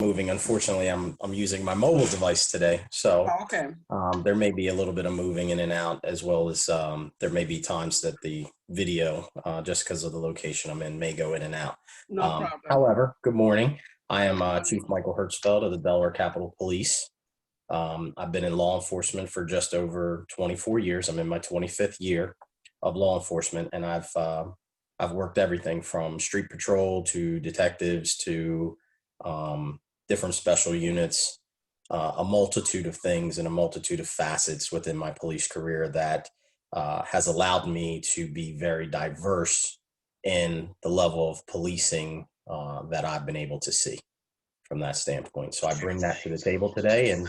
moving. Unfortunately, I'm using my mobile device today, so Oh, okay. there may be a little bit of moving in and out, as well as there may be times that the video, just because of the location I'm in, may go in and out. No problem. However, good morning. I am Good Chief morning. Michael Hertzfeld of the Delaware Capitol Police. I've been in law enforcement for just over 24 years. I'm in my 25th year of law enforcement, and I've worked everything from street patrol to detectives to different special units, a multitude of things and a multitude of facets within my police career that has allowed me to be very diverse in the level of policing that I've been able to see from that standpoint. So I bring that to the table today, and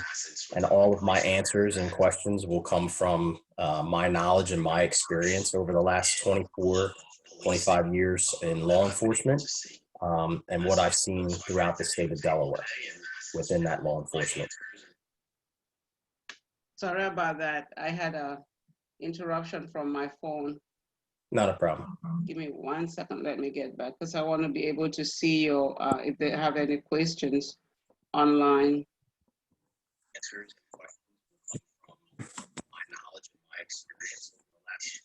all of my answers and questions will come from my knowledge and my experience over the last 24, 25 years in law enforcement, and what I've seen throughout the state of Delaware within that law enforcement. Sorry about that. I had a interruption from my phone. Not a problem. Give me 1 second. Let me get back because I want to be able to see your if they have any questions online. Answers and questions from my knowledge and my experience over the last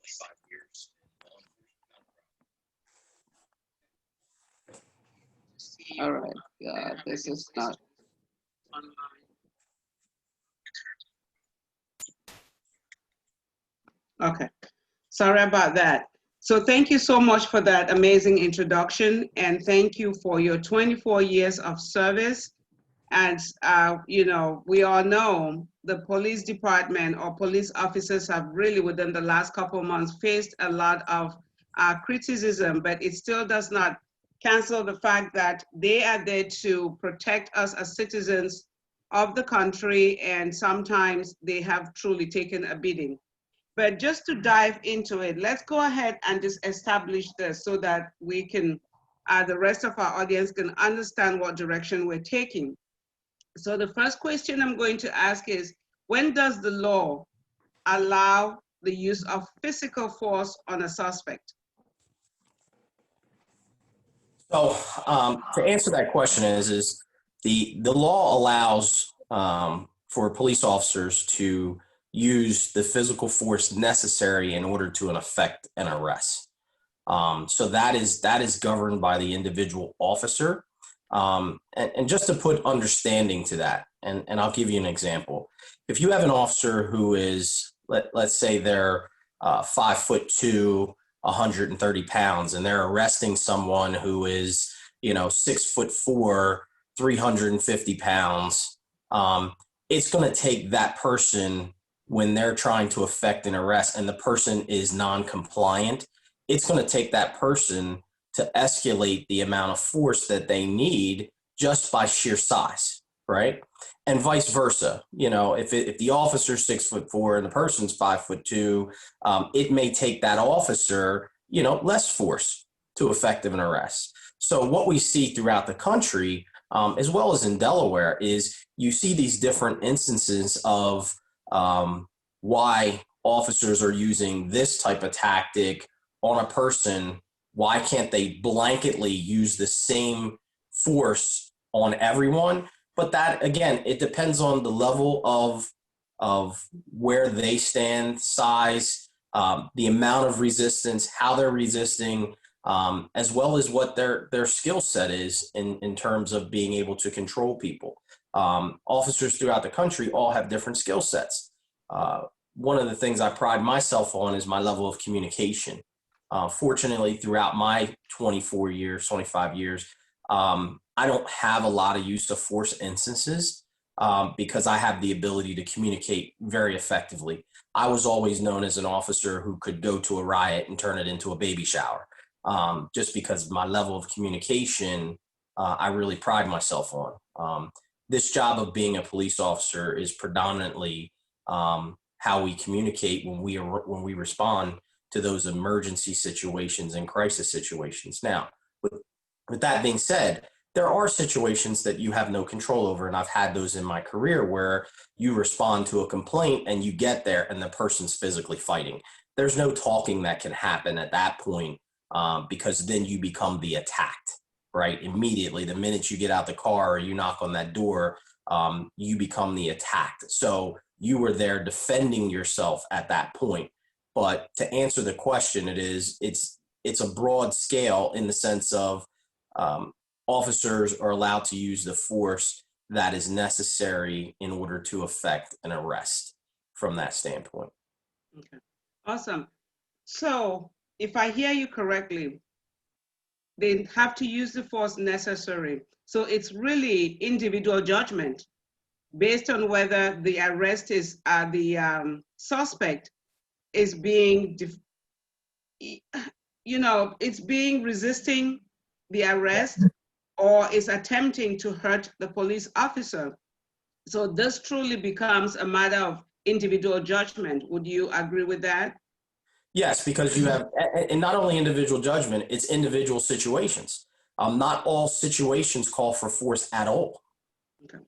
25 years in law enforcement. All right. This is not online. Okay. Sorry about that. So thank you so much for that amazing introduction, and thank you for your 24 years of service. As you know, we all know the police department or police officers have really, within the last couple of months, faced a lot of criticism, but it still does not cancel the fact that they are there to protect us as citizens of the country, and sometimes they have truly taken a beating. But just to dive into it, let's go ahead and just establish this so that we can, the rest of our audience can understand what direction we're taking. So the first question I'm going to ask is, when does the law allow the use of physical force on a suspect? So to answer that question is the law allows for police officers to use the physical force necessary in order to effect an arrest. So that is governed by the individual officer. And just to put understanding to that, and I'll give you an example. If you have an officer who is, let's say they're 5'2", 130 pounds, and they're arresting someone who is, 6'4", 350 pounds, it's going to take that person, when they're trying to effect an arrest and the person is non-compliant, it's going to take that person to escalate the amount of force that they need just by sheer size, right? And vice versa. If the officer's 6'4" and the person's 5'2", it may take that officer, less force to effect an arrest. So what we see throughout the country, as well as in Delaware, is you see these different instances of why officers are using this type of tactic on a person. Why can't they blanketly use the same force on everyone? But that, again, it depends on the level of where they stand, size, the amount of resistance, how they're resisting, as well as what their skill set is in terms of being able to control people. Officers throughout the country all have different skill sets. One of the things I pride myself on is my level of communication. Fortunately, throughout my 24 years, 25 years, I don't have a lot of use of force instances because I have the ability to communicate very effectively. I was always known as an officer who could go to a riot and turn it into a baby shower, just because my level of communication, I really pride myself on. This job of being a police officer is predominantly how we communicate when we respond to those emergency situations and crisis situations. Now, with that being said, there are situations that you have no control over, and I've had those in my career where you respond to a complaint and you get there and the person's physically fighting. There's no talking that can happen at that point because then you become the attacked. right? Immediately, the minute you get out the car or you knock on that door, you become the attacked. So you were there defending yourself at that point. But to answer the question, it's a broad scale in the sense of officers are allowed to use the force that is necessary in order to effect an arrest from that standpoint. Okay, awesome. So if I hear you correctly, they have to use the force necessary. So it's really individual judgment based on whether the arrest is the suspect is being, it's being resisting the arrest or is attempting to hurt the police officer. So this truly becomes a matter of individual judgment. Would you agree with that? Yes, because you have, and not only individual judgment, it's individual situations. Not all situations call for force at all.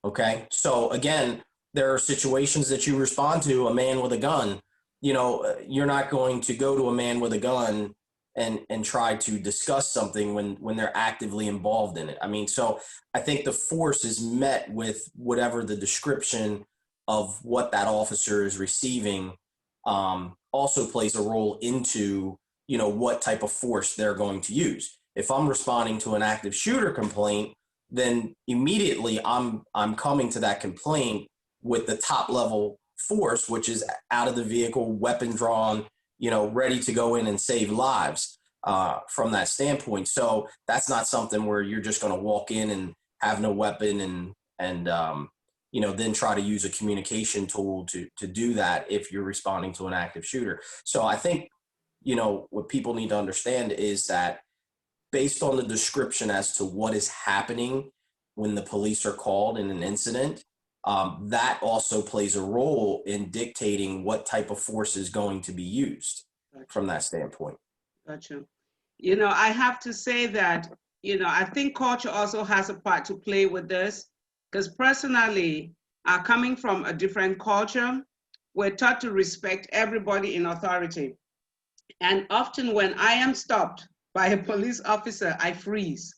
Okay. So again, there are situations that you respond to a man with a gun. You're not going to go to a man with a gun and try to discuss something when they're actively involved in it. I mean, so I think the force is met with whatever the description of what that officer is receiving also plays a role into, what type of force they're going to use. If I'm responding to an active shooter complaint, then immediately I'm coming to that complaint with the top level force, which is out of the vehicle, weapon drawn, ready to go in and save lives from that standpoint. So that's not something where you're just going to walk in and have no weapon and then try to use a communication tool to do that if you're responding to an active shooter. So I think, what people need to understand is that based on the description as to what is happening when the police are called in an incident, that also plays a role in dictating what type of force is going to be used from that standpoint. Gotcha. I have to say that, I think culture also has a part to play with this, because personally, coming from a different culture, we're taught to respect everybody in authority. And often when I am stopped by a police officer, I freeze.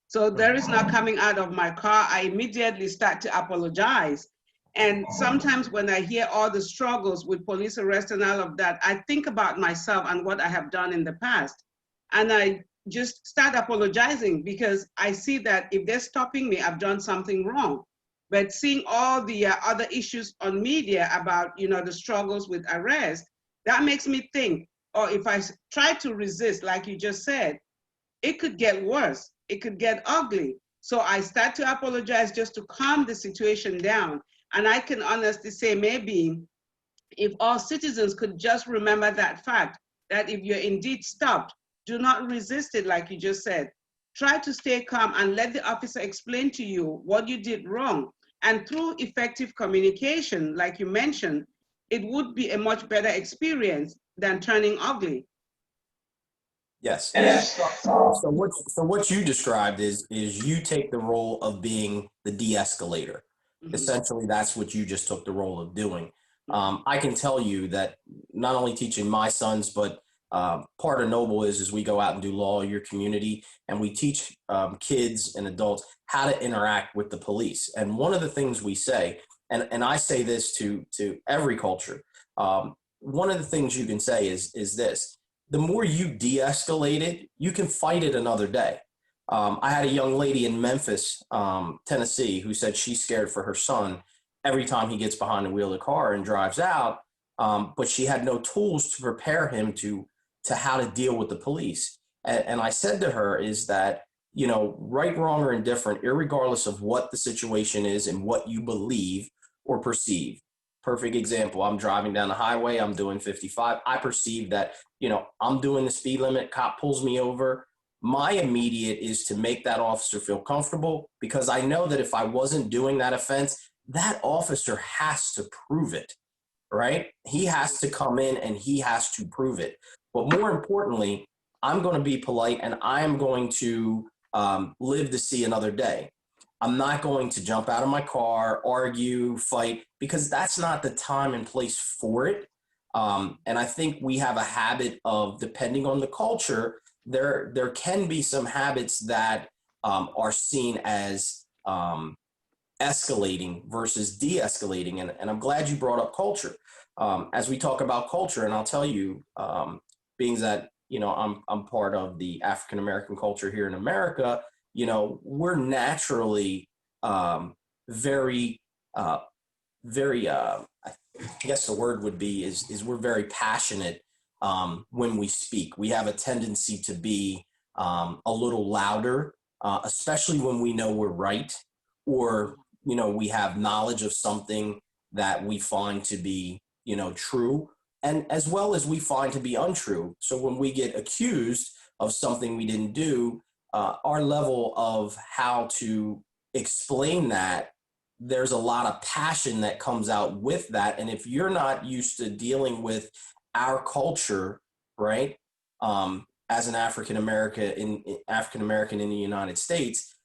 So there is not coming out of my car. I immediately start to apologize. And sometimes when I hear all the struggles with police arrest and all of that, I think about myself and what I have done in the past. And I just start apologizing because I see that if they're stopping me, I've done something wrong. But seeing all the other issues on media about, the struggles with arrest, that makes me think, or if I try to resist, like you just said, it could get worse. It could get ugly. So I start to apologize just to calm the situation down. And I can honestly say, maybe if all citizens could just remember that fact, that if you're indeed stopped, do not resist it, like you just said. Try to stay calm and let the officer explain to you what you did wrong. And through effective communication, like you mentioned, it would be a much better experience than turning ugly. Yes. So what you described is you take the role of being the de-escalator. Mm-hmm. Essentially, that's what you just took the role of doing. I can tell you that not only teaching my sons, but part of Noble is we go out and do law in your community, and we teach kids and adults how to interact with the police. And one of the things we say, and I say this to every culture, one of the things you can say is this: the more you de-escalate it, you can fight it another day. I had a young lady in Memphis, Tennessee, who said she's scared for her son every time he gets behind the wheel of the car and drives out, but she had no tools to prepare him to how to deal with the police. And I said to her is that, right, wrong, or indifferent, irregardless of what the situation is and what you believe or perceive. Perfect example. I'm driving down the highway. I'm doing 55. I perceive that, I'm doing the speed limit. Cop pulls me over. My immediate is to make that officer feel comfortable, because I know that if I wasn't doing that offense, that officer has to prove it, right? He has to come in and he has to prove it. But more importantly, I'm going to be polite and I'm going to live to see another day. I'm not going to jump out of my car, argue, fight, because that's not the time and place for it. And I think we have a habit of, depending on the culture, there can be some habits that are seen as escalating versus de-escalating. And I'm glad you brought up culture. As we talk about culture, and I'll tell you, being that, I'm part of the African-American culture here in America, we're naturally very, I guess the word would be is we're very passionate when we speak. We have a tendency to be a little louder, especially when we know we're right, or we have knowledge of something that we find to be true, and as well as we find to be untrue. So when we get accused of something we didn't do, our level of how to explain that, there's a lot of passion that comes out with that. And if you're not used to dealing with our culture, right, as an African American in the United States,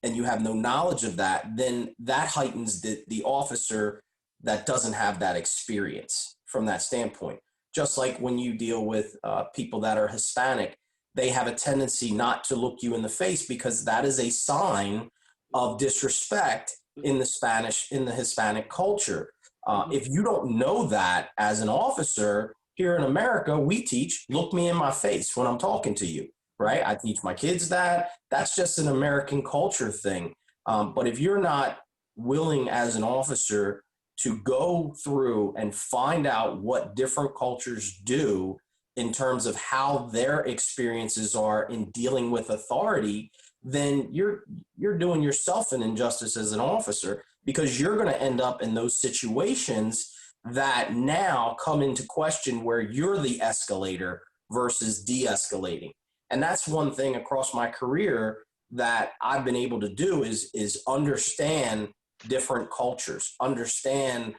and you have no knowledge of that, then that heightens the officer that doesn't have that experience from that standpoint. Just like when you deal with people that are Hispanic, they have a tendency not to look you in the face because that is a sign of disrespect in the Hispanic culture. If you don't know that as an officer, here in America, we teach, look me in my face when I'm talking to you, right? I teach my kids that. That's just an American culture thing. But if you're not willing as an officer to go through and find out what different cultures do in terms of how their experiences are in dealing with authority, then you're doing yourself an injustice as an officer, because you're going to end up in those situations that now come into question where you're the escalator versus de-escalating. And that's one thing across my career that I've been able to do is understand different cultures, understand,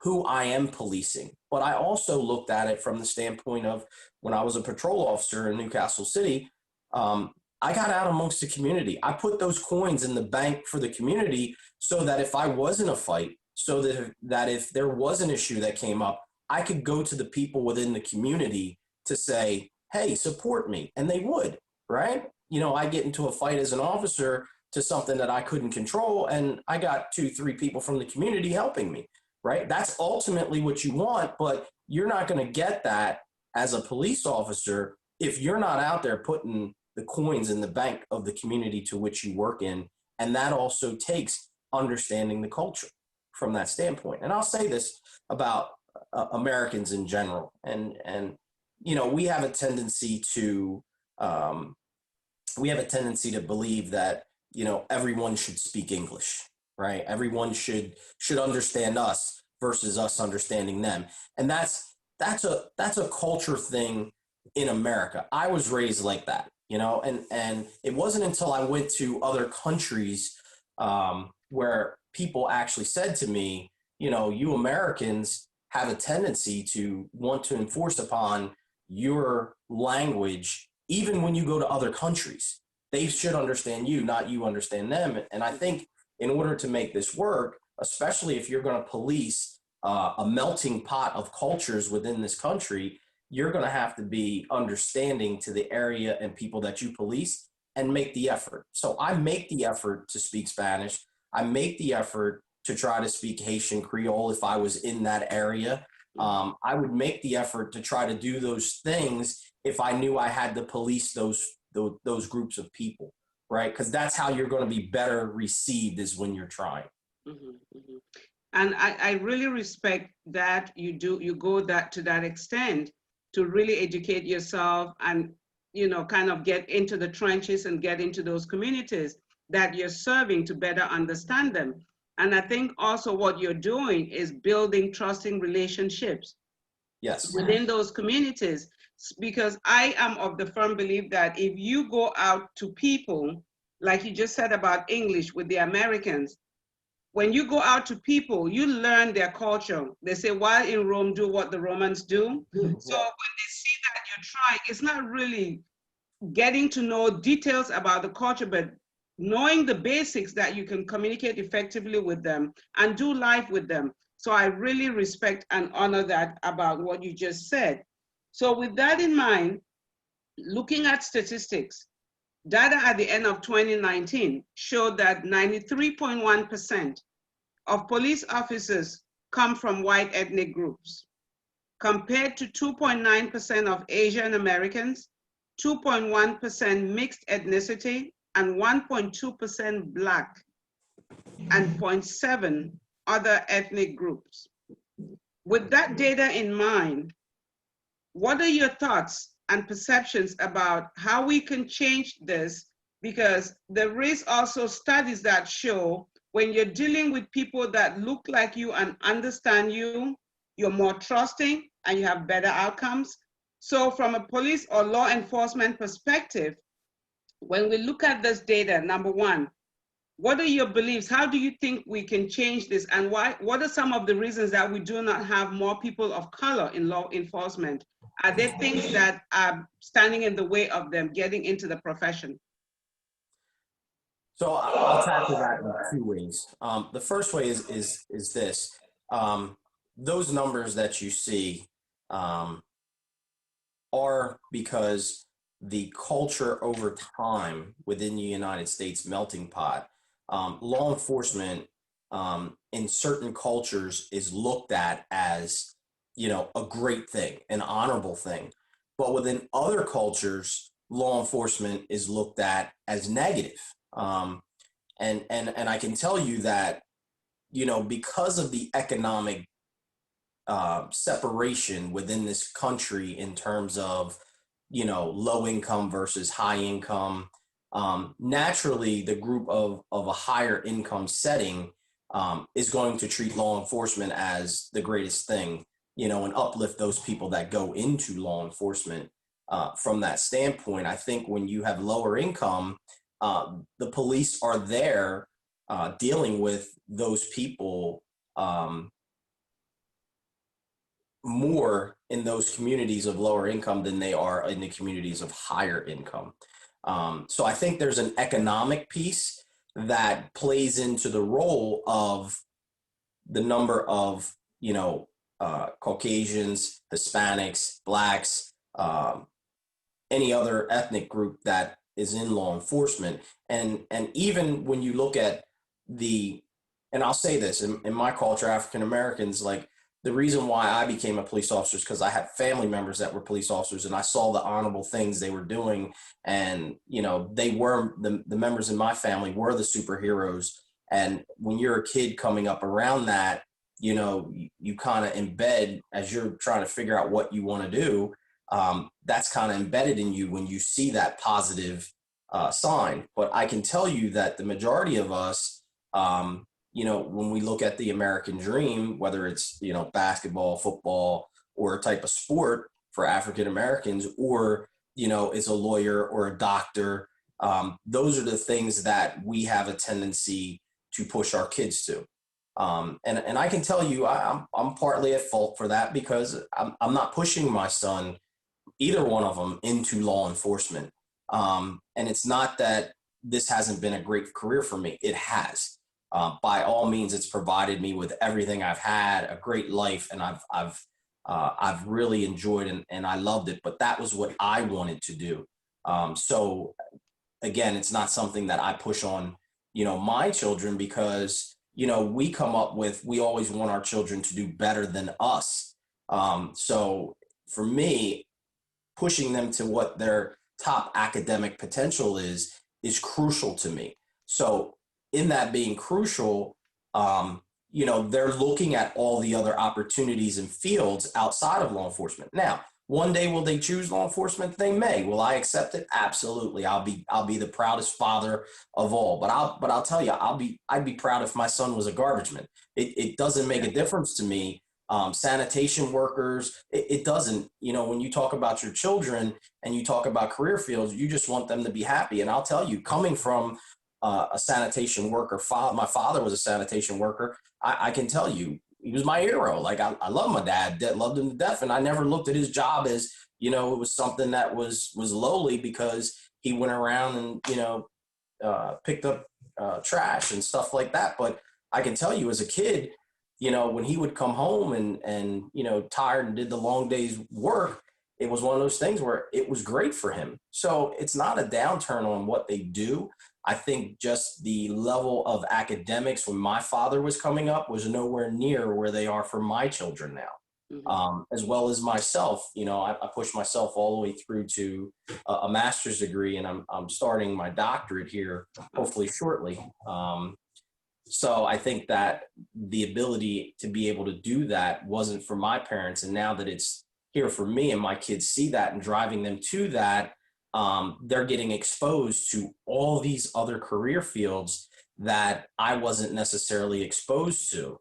who I am policing. But I also looked at it from the standpoint of when I was a patrol officer in Newcastle City, I got out amongst the community. I put those coins in the bank for the community so that if I was in a fight, so that if there was an issue that came up, I could go to the people within the community to say, hey, support me. And they would, right? I get into a fight as an officer to something that I couldn't control, and I got 2-3 people from the community helping me, right? That's ultimately what you want, but you're not going to get that as a police officer if you're not out there putting the coins in the bank of the community to which you work in. And that also takes understanding the culture from that standpoint. And I'll say this about Americans in general. And we have a tendency to believe that, everyone should speak English, right? Everyone should understand us versus us understanding them. And that's a culture thing in America. I was raised like that, and it wasn't until I went to other countries where people actually said to me, you Americans have a tendency to want to enforce upon your language, even when you go to other countries. They should understand you, not you understand them. And I think in order to make this work, especially if you're going to police a melting pot of cultures within this country, you're going to have to be understanding to the area and people that you police and make the effort. So I make the effort to speak Spanish. I make the effort to try to speak Haitian Creole if I was in that area. I would make the effort to try to do those things if I knew I had to police those groups of people, right? Because that's how you're going to be better received, is when you're trying. Mm-hmm, mm-hmm. And I really respect that you go to that extent to really educate yourself and, kind of get into the trenches and get into those communities that you're serving to better understand them. And I think also what you're doing is building trusting relationships. Yes. Within those communities, because I am of the firm belief that if you go out to people, like you just said about English with the Americans, when you go out to people, you learn their culture. They say, while in Rome, do what the Romans do. So when they see that you're trying, it's not really getting to know details about the culture, but knowing the basics that you can communicate effectively with them and do life with them. So I really respect and honor that about what you just said. So with that in mind, looking at statistics, Data at the end of 2019 showed that 93.1% of police officers come from white ethnic groups, compared to 2.9% of Asian Americans, 2.1% mixed ethnicity, and 1.2% Black, and 0.7 other ethnic groups. With that data in mind, what are your thoughts and perceptions about how we can change this? Because there is also studies that show when you're dealing with people that look like you and understand you, you're more trusting and you have better outcomes. So from a police or law enforcement perspective, when we look at this data, number one, what are your beliefs? How do you think we can change this? And why? What are some of the reasons that we do not have more people of color in law enforcement? Are there things that are standing in the way of them getting into the profession? So I'll tackle that in two ways. The first way is this: those numbers that you see are because the culture over time within the United States melting pot, law enforcement in certain cultures is looked at as, a great thing, an honorable thing. But within other cultures, law enforcement is looked at as negative. And I can tell you that, because of the economic separation within this country in terms of, low income versus high income, naturally the group of a higher income setting is going to treat law enforcement as the greatest thing, and uplift those people that go into law enforcement. From that standpoint, I think when you have lower income, the police are there dealing with those people more in those communities of lower income than they are in the communities of higher income. So I think there's an economic piece that plays into the role of the number of, Caucasians, Hispanics, Blacks, any other ethnic group that is in law enforcement. And even when you look at and I'll say this, in my culture, African Americans, like, the reason why I became a police officer is because I had family members that were police officers and I saw the honorable things they were doing. And, they were, the members in my family were the superheroes. And when you're a kid coming up around that, you kind of embed as you're trying to figure out what you want to do. That's kind of embedded in you when you see that positive sign. But I can tell you that the majority of us, when we look at the American dream, whether it's, basketball, football, or a type of sport for African Americans, or, is a lawyer or a doctor, those are the things that we have a tendency to push our kids to. And I can tell you, I'm partly at fault for that because I'm not pushing my son, either one of them, into law enforcement. And it's not that this hasn't been a great career for me. It has. By all means, it's provided me with everything I've had, a great life, and I've really enjoyed and I loved it. But that was what I wanted to do. So again, it's not something that I push on, my children because, we always want our children to do better than us. So for me, pushing them to what their top academic potential is crucial to me. So in that being crucial, they're looking at all the other opportunities and fields outside of law enforcement. Now, one day, will they choose law enforcement? They may. Will I accept it? Absolutely. I'll be the proudest father of all. But I'll tell you, I'd be proud if my son was a garbage man. It doesn't make a difference to me. Sanitation workers, it doesn't. When you talk about your children and you talk about career fields, you just want them to be happy. And I'll tell you, coming from a sanitation worker, my father was a sanitation worker. I can tell you, he was my hero. Like, I love my dad, loved him to death. And I never looked at his job as, it was something that was lowly because he went around and, picked up trash and stuff like that. But I can tell you as a kid, when he would come home and tired and did the long day's work, it was one of those things where it was great for him. So it's not a downturn on what they do. I think just the level of academics when my father was coming up was nowhere near where they are for my children now. As well as myself, I pushed myself all the way through to a master's degree, and I'm starting my doctorate here, hopefully shortly. So I think that the ability to be able to do that wasn't for my parents. And now that it's here for me and my kids see that and driving them to that, they're getting exposed to all these other career fields that I wasn't necessarily exposed to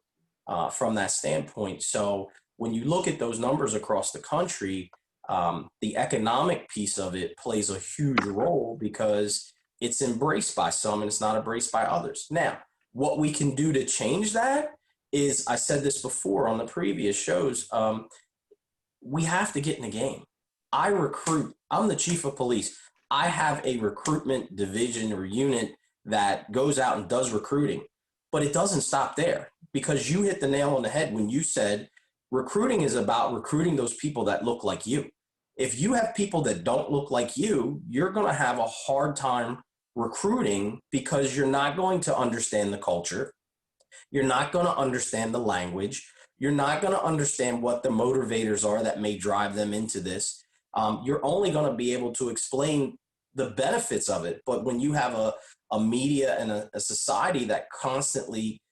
from that standpoint. So when you look at those numbers across the country, the economic piece of it plays a huge role because it's embraced by some and it's not embraced by others. Now, what we can do to change that is, I said this before on the previous shows, we have to get in the game. I recruit, I'm the chief of police. I have a recruitment division or unit that goes out and does recruiting, but it doesn't stop there, because you hit the nail on the head when you said recruiting is about recruiting those people that look like you. If you have people that don't look like you, you're going to have a hard time recruiting because you're not going to understand the culture. You're not going to understand the language. You're not going to understand what the motivators are that may drive them into this. You're only going to be able to explain the benefits of it. But when you have a media and a society that constantly,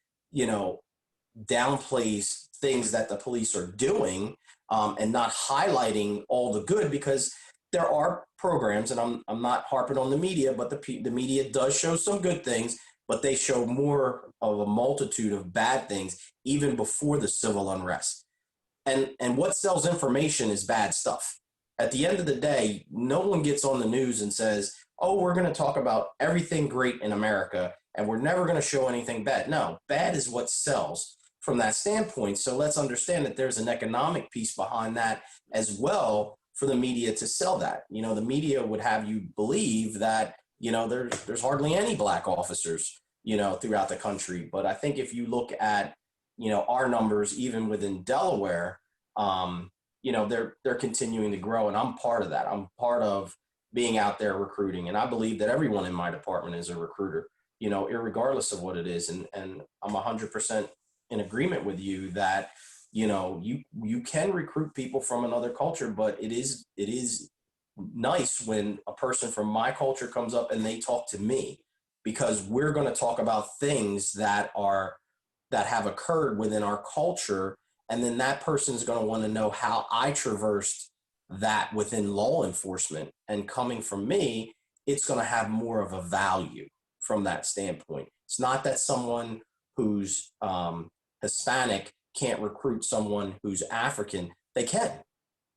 downplays things that the police are doing, and not highlighting all the good, because there are programs, and I'm not harping on the media, but the media does show some good things, but they show more of a multitude of bad things even before the civil unrest. And what sells information is bad stuff. At the end of the day, no one gets on the news and says, oh, we're going to talk about everything great in America and we're never going to show anything bad. No, bad is what sells from that standpoint. So let's understand that there's an economic piece behind that as well for the media to sell that. The media would have you believe that, there's hardly any black officers, throughout the country. But I think if you look at, our numbers, even within Delaware, they're continuing to grow. And I'm part of that. I'm part of being out there recruiting. And I believe that everyone in my department is a recruiter, irregardless of what it is. And I'm 100% in agreement with you that, you can recruit people from another culture, but it is nice when a person from my culture comes up and they talk to me, because we're going to talk about things that have occurred within our culture. And then that person is going to want to know how I traversed that within law enforcement. And coming from me, it's going to have more of a value from that standpoint. It's not that someone who's Hispanic can't recruit someone who's African. They can.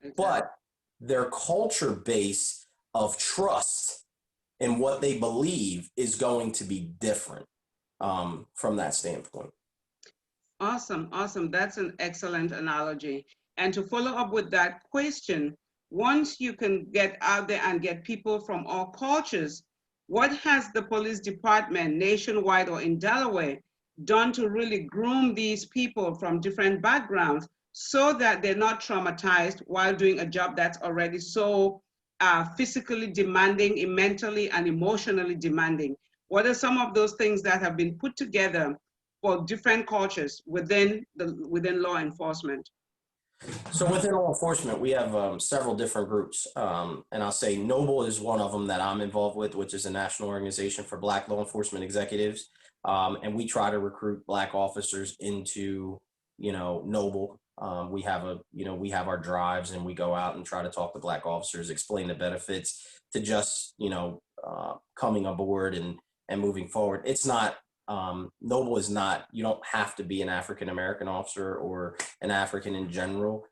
Exactly. But their culture base of trust in what they believe is going to be different from that standpoint. Awesome. That's an excellent analogy. And to follow up with that question, once you can get out there and get people from all cultures, what has the police department nationwide or in Delaware done to really groom these people from different backgrounds so that they're not traumatized while doing a job that's already so physically demanding, mentally and emotionally demanding? What are some of those things that have been put together for different cultures within law enforcement? So within law enforcement, we have several different groups. And I'll say Noble is one of them that I'm involved with, which is a national organization for Black law enforcement executives. And we try to recruit Black officers into, Noble. We have our drives and we go out and try to talk to Black officers, explain the benefits to just, coming aboard and moving forward. It's not, Noble is not, you don't have to be an African-American officer or an African in general.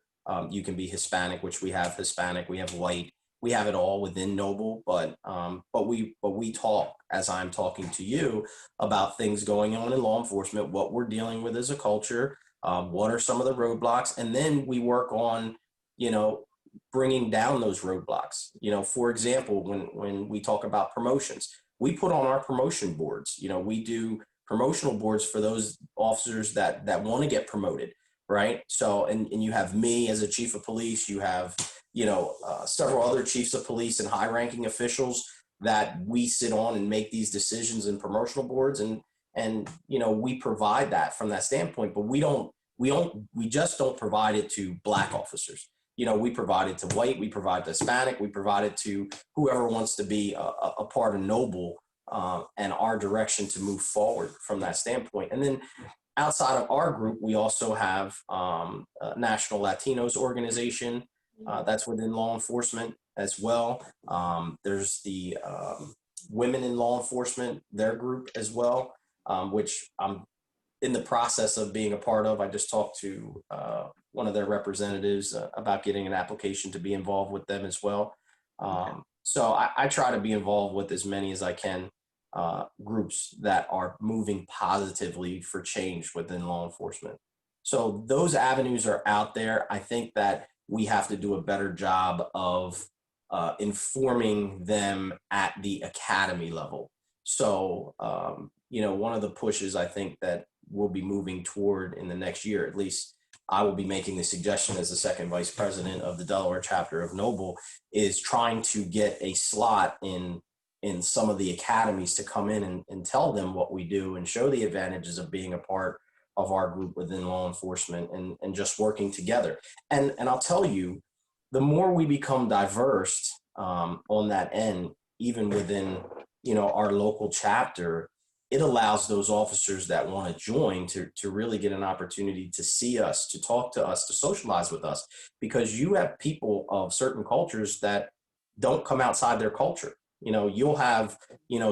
You can be Hispanic, which we have Hispanic, we have white, we have it all within Noble, but we talk, as I'm talking to you, about things going on in law enforcement, what we're dealing with as a culture, what are some of the roadblocks, and then we work on, bringing down those roadblocks. For example, when we talk about promotions, we put on our promotion boards. We do promotional boards for those officers that want to get promoted, right? So, and you have me as a chief of police, you have, several other chiefs of police and high ranking officials that we sit on and make these decisions in promotional boards. And, we provide that from that standpoint, but we just don't provide it to Black officers. We provide it to white, we provide to Hispanic, we provide it to whoever wants to be a part of Noble and our direction to move forward from that standpoint. And then outside of our group, we also have a National Latinos organization that's within law enforcement as well. There's the Women in Law Enforcement, their group as well, which I'm in the process of being a part of. I just talked to one of their representatives about getting an application to be involved with them as well. So I try to be involved with as many as I can groups that are moving positively for change within law enforcement. So those avenues are out there. I think that we have to do a better job of informing them at the academy level. So, one of the pushes I think that we'll be moving toward in the next year, at least I will be making the suggestion as the second vice president of the Delaware chapter of Noble, is trying to get a slot in some of the academies to come in and tell them what we do and show the advantages of being a part of our group within law enforcement and just working together. And I'll tell you, the more we become diverse on that end, even within, our local chapter, it allows those officers that want to join to really get an opportunity to see us, to talk to us, to socialize with us, because you have people of certain cultures that don't come outside their culture. You'll have,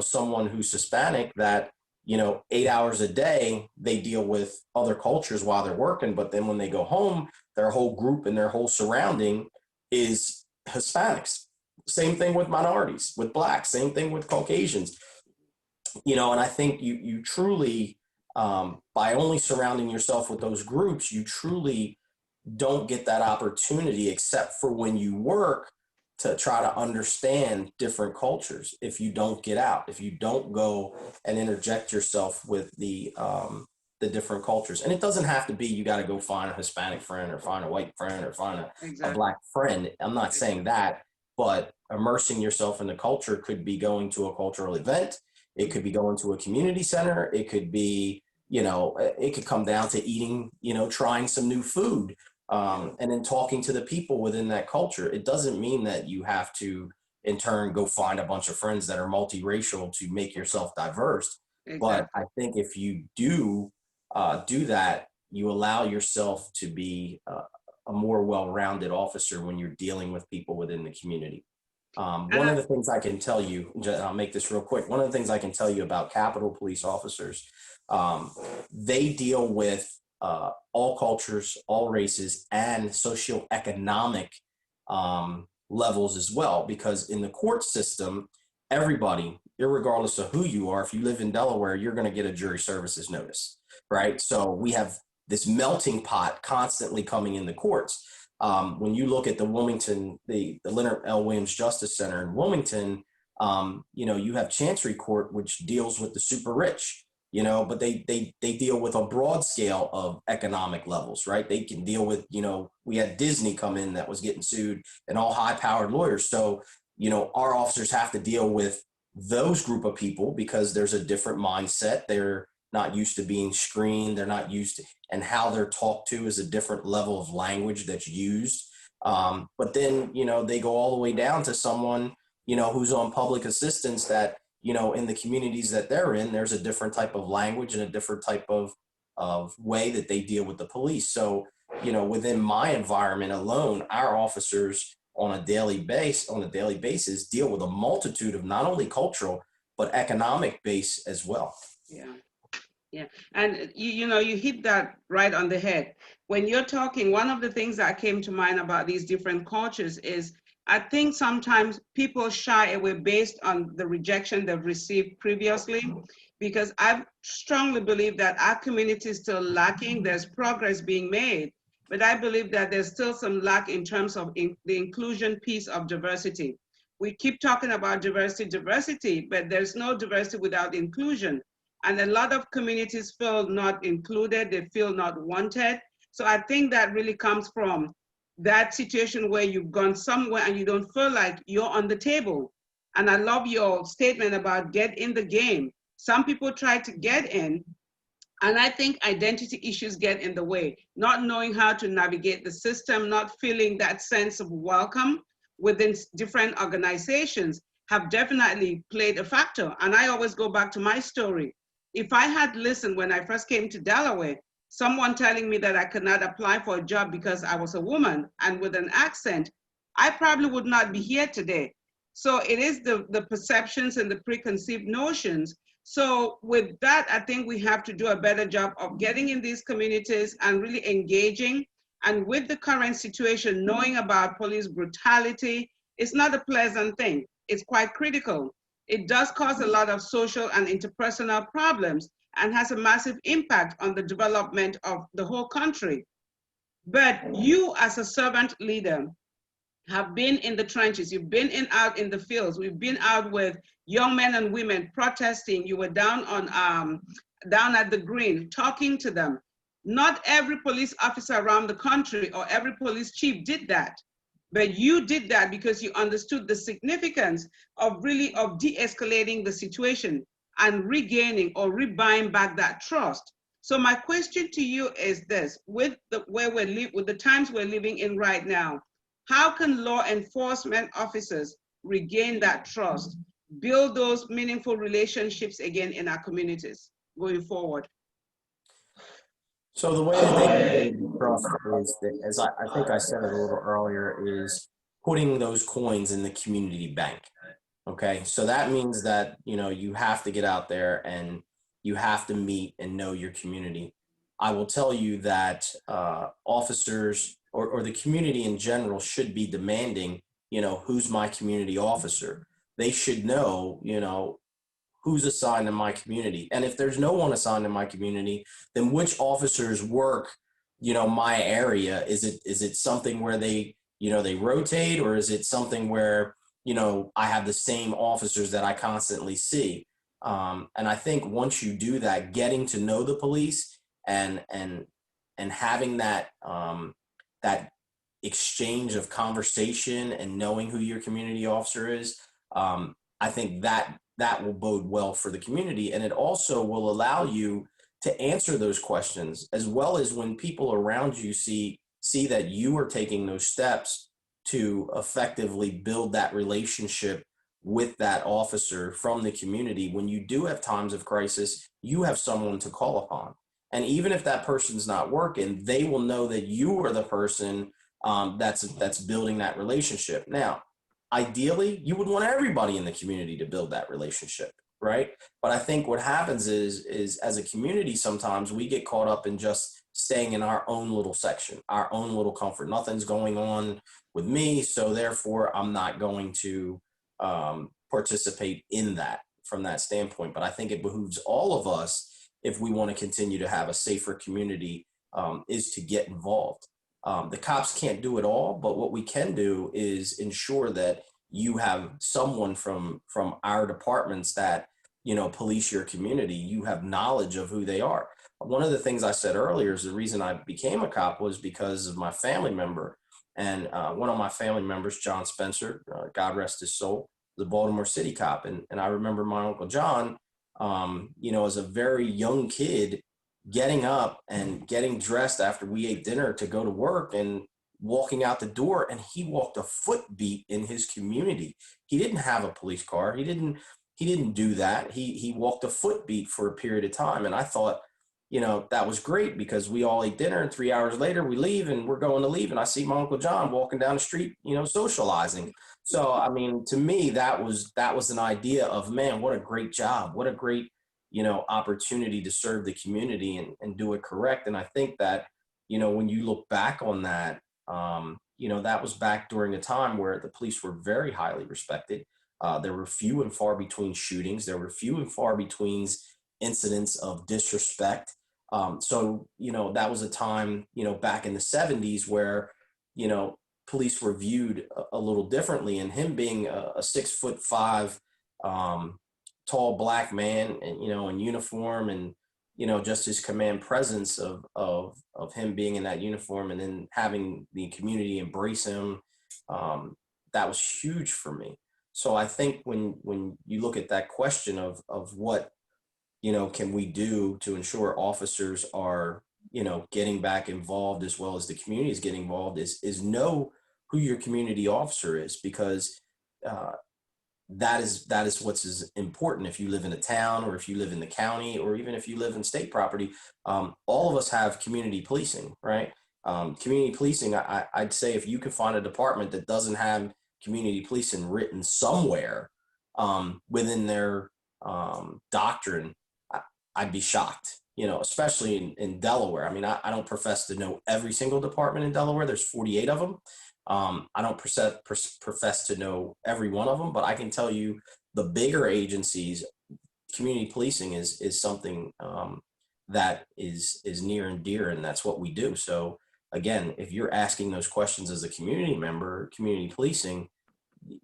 someone who's Hispanic that, 8 hours a day, they deal with other cultures while they're working. But then when they go home, their whole group and their whole surrounding is Hispanics. Same thing with minorities, with Blacks, same thing with Caucasians. And I think you truly, by only surrounding yourself with those groups, you truly don't get that opportunity except for when you work to try to understand different cultures. If you don't get out, if you don't go and interject yourself with the different cultures. And it doesn't have to be, you got to go find a Hispanic friend or find a white friend or find a Black friend. I'm not saying that, but immersing yourself in the culture could be going to a cultural event. It could be going to a community center. It could be, it could come down to eating, trying some new food, and then talking to the people within that culture. It doesn't mean that you have to, in turn, go find a bunch of friends that are multiracial to make yourself diverse. Exactly. But I think if you do that, you allow yourself to be a more well-rounded officer when you're dealing with people within the community. One of the things I can tell you, I'll make this real quick. One of the things I can tell you about Capitol Police officers, they deal with all cultures, all races, and socioeconomic levels as well. Because in the court system, everybody, irregardless of who you are, if you live in Delaware, you're going to get a jury services notice, right? So we have this melting pot constantly coming in the courts. When you look at the Wilmington, the Leonard L. Williams Justice Center in Wilmington, you have Chancery Court, which deals with the super rich, but they deal with a broad scale of economic levels, right? They can deal with, we had Disney come in that was getting sued and all high-powered lawyers. So, our officers have to deal with those group of people because there's a different mindset. They're not used to being screened. They're not used to, and how they're talked to is a different level of language that's used. But then, they go all the way down to someone, who's on public assistance that, in the communities that they're in, there's a different type of language and a different type of way that they deal with the police. So, within my environment alone, our officers on a daily basis deal with a multitude of not only cultural, but economic base as well. Yeah. Yeah, and you hit that right on the head. When you're talking, one of the things that came to mind about these different cultures is I think sometimes people shy away based on the rejection they've received previously, because I strongly believe that our community is still lacking. There's progress being made, but I believe that there's still some lack in terms of the inclusion piece of diversity. We keep talking about diversity, but there's no diversity without inclusion. And a lot of communities feel not included, they feel not wanted. So I think that really comes from that situation where you've gone somewhere and you don't feel like you're on the table. And I love your statement about get in the game. Some people try to get in, and I think identity issues get in the way, not knowing how to navigate the system, not feeling that sense of welcome within different organizations have definitely played a factor. And I always go back to my story. If I had listened when I first came to Delaware, someone telling me that I could not apply for a job because I was a woman and with an accent, I probably would not be here today. So it is the perceptions and the preconceived notions. So with that, I think we have to do a better job of getting in these communities and really engaging. And with the current situation, knowing about police brutality, it's not a pleasant thing. It's quite critical. It does cause a lot of social and interpersonal problems and has a massive impact on the development of the whole country. But you as a servant leader have been in the trenches, you've been out in the fields, we've been out with young men and women protesting, you were down at the green, talking to them. Not every police officer around the country or every police chief did that. But you did that because you understood the significance of de-escalating the situation and regaining or rebuying back that trust. So my question to you is this: with the times we're living in right now, how can law enforcement officers regain that trust, build those meaningful relationships again in our communities going forward? So the way that they can build trust is that, as I think I said it a little earlier, is putting those coins in the community bank. Okay, so that means that you have to get out there and you have to meet and know your community. I will tell you that officers or the community in general should be demanding, who's my community officer. They should know, who's assigned in my community. And if there's no one assigned in my community, then which officers work, my area? Is it something where they rotate, or is it something where, I have the same officers that I constantly see? And I think once you do that, getting to know the police and having that that exchange of conversation and knowing who your community officer is, I think that will bode well for the community, and it also will allow you to answer those questions, as well as when people around you see that you are taking those steps to effectively build that relationship with that officer from the community. When you do have times of crisis, you have someone to call upon. And even if that person's not working, they will know that you are the person that's building that relationship. Now, ideally, you would want everybody in the community to build that relationship, right? But I think what happens is as a community, sometimes we get caught up in just staying in our own little section, our own little comfort. Nothing's going on with me, so therefore I'm not going to participate in that from that standpoint. But I think it behooves all of us, if we want to continue to have a safer community, is to get involved. The cops can't do it all, but what we can do is ensure that you have someone from our departments that, police your community. You have knowledge of who they are. One of the things I said earlier is the reason I became a cop was because of my family member. And one of my family members, John Spencer, God rest his soul, the Baltimore City cop. And I remember my Uncle John, as a very young kid, getting up and getting dressed after we ate dinner to go to work and walking out the door, and he walked a foot beat in his community. He didn't have a police car. He didn't do that. He walked a foot beat for a period of time. And I thought, that was great, because we all ate dinner and 3 hours later we leave and we're going to leave. And I see my Uncle John walking down the street, socializing. So, I mean, to me, that was an idea of, man, what a great job. What a great, opportunity to serve the community and do it correct. And I think that, when you look back on that, that was back during a time where the police were very highly respected. There were few and far between shootings. There were few and far between incidents of disrespect. So, that was a time, back in the 70s where, police were viewed a little differently. And him being a 6'5" tall black man and, in uniform and, just his command presence of him being in that uniform and then having the community embrace him, that was huge for me. So I think when you look at that question of what, can we do to ensure officers are, getting back involved as well as the community is getting involved, is know who your community officer is, because uh, that is what's as important. If you live in a town, or if you live in the county, or even if you live in state property, all of us have community policing, right? Community policing, I'd say if you can find a department that doesn't have community policing written somewhere within their doctrine, I'd be shocked, especially in Delaware. I mean, I don't profess to know every single department in Delaware. There's 48 of them. I don't profess to know every one of them, but I can tell you the bigger agencies, community policing is something that is near and dear, and that's what we do. So again, if you're asking those questions as a community member, community policing,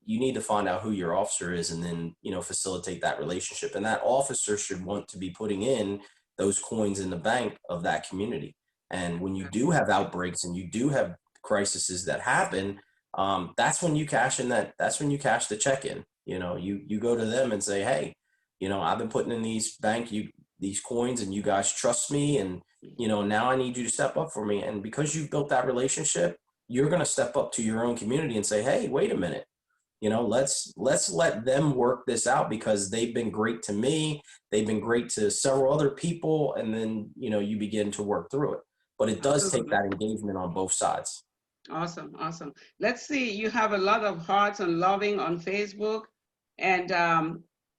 you need to find out who your officer is, and then facilitate that relationship. And that officer should want to be putting in those coins in the bank of that community. And when you do have outbreaks and you do have crises that happen, that's when you cash in that's when you cash the check in. You go to them and say, hey, I've been putting in these coins, and you guys trust me, and now I need you to step up for me. And because you've built that relationship, you're going to step up to your own community and say, hey, wait a minute, let's let them work this out, because they've been great to me, they've been great to several other people, and then you begin to work through it. But it does take Absolutely. that engagement on both sides. Awesome, awesome. Let's see, you have a lot of hearts and loving on Facebook. And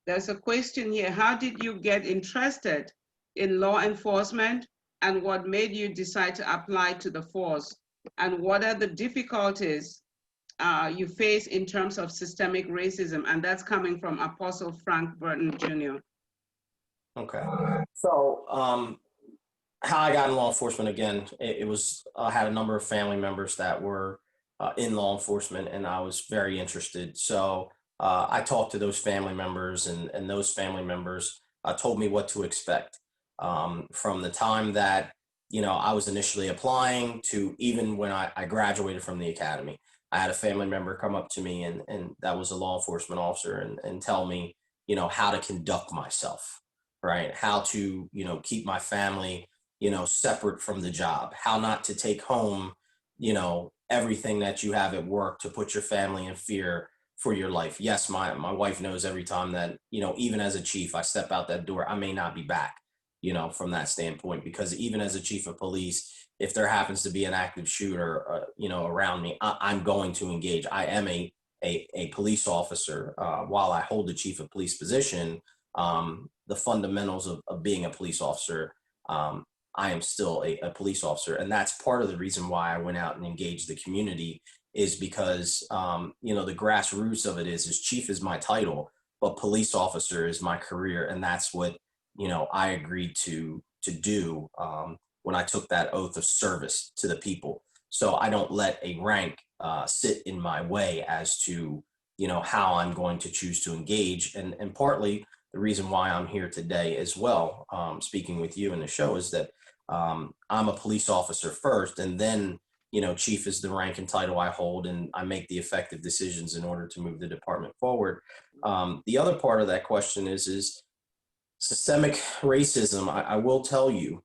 there's a question here. How did you get interested in law enforcement, and what made you decide to apply to the force? And what are the difficulties you face in terms of systemic racism? And that's coming from Apostle Frank Burton Jr. Okay. So, how I got in law enforcement, again, it was, I had a number of family members that were in law enforcement, and I was very interested. So I talked to those family members, and those family members told me what to expect from the time that, I was initially applying to even when I graduated from the academy. I had a family member come up to me, and that was a law enforcement officer, and tell me, how to conduct myself, right? How to, keep my family, separate from the job, how not to take home, everything that you have at work to put your family in fear for your life. Yes, my wife knows every time that, even as a chief, I step out that door, I may not be back, from that standpoint, because even as a chief of police, if there happens to be an active shooter, around me, I'm going to engage. I am a police officer. While I hold the chief of police position, the fundamentals of being a police officer, I am still a police officer. And that's part of the reason why I went out and engaged the community, is because, the grassroots of it is chief is my title, but police officer is my career. And that's what, I agreed to do when I took that oath of service to the people. So I don't let a rank sit in my way as to, how I'm going to choose to engage. And partly the reason why I'm here today as well, speaking with you in the show, is that I'm a police officer first, and then, chief is the rank and title I hold, and I make the effective decisions in order to move the department forward. The other part of that question is systemic racism. I will tell you,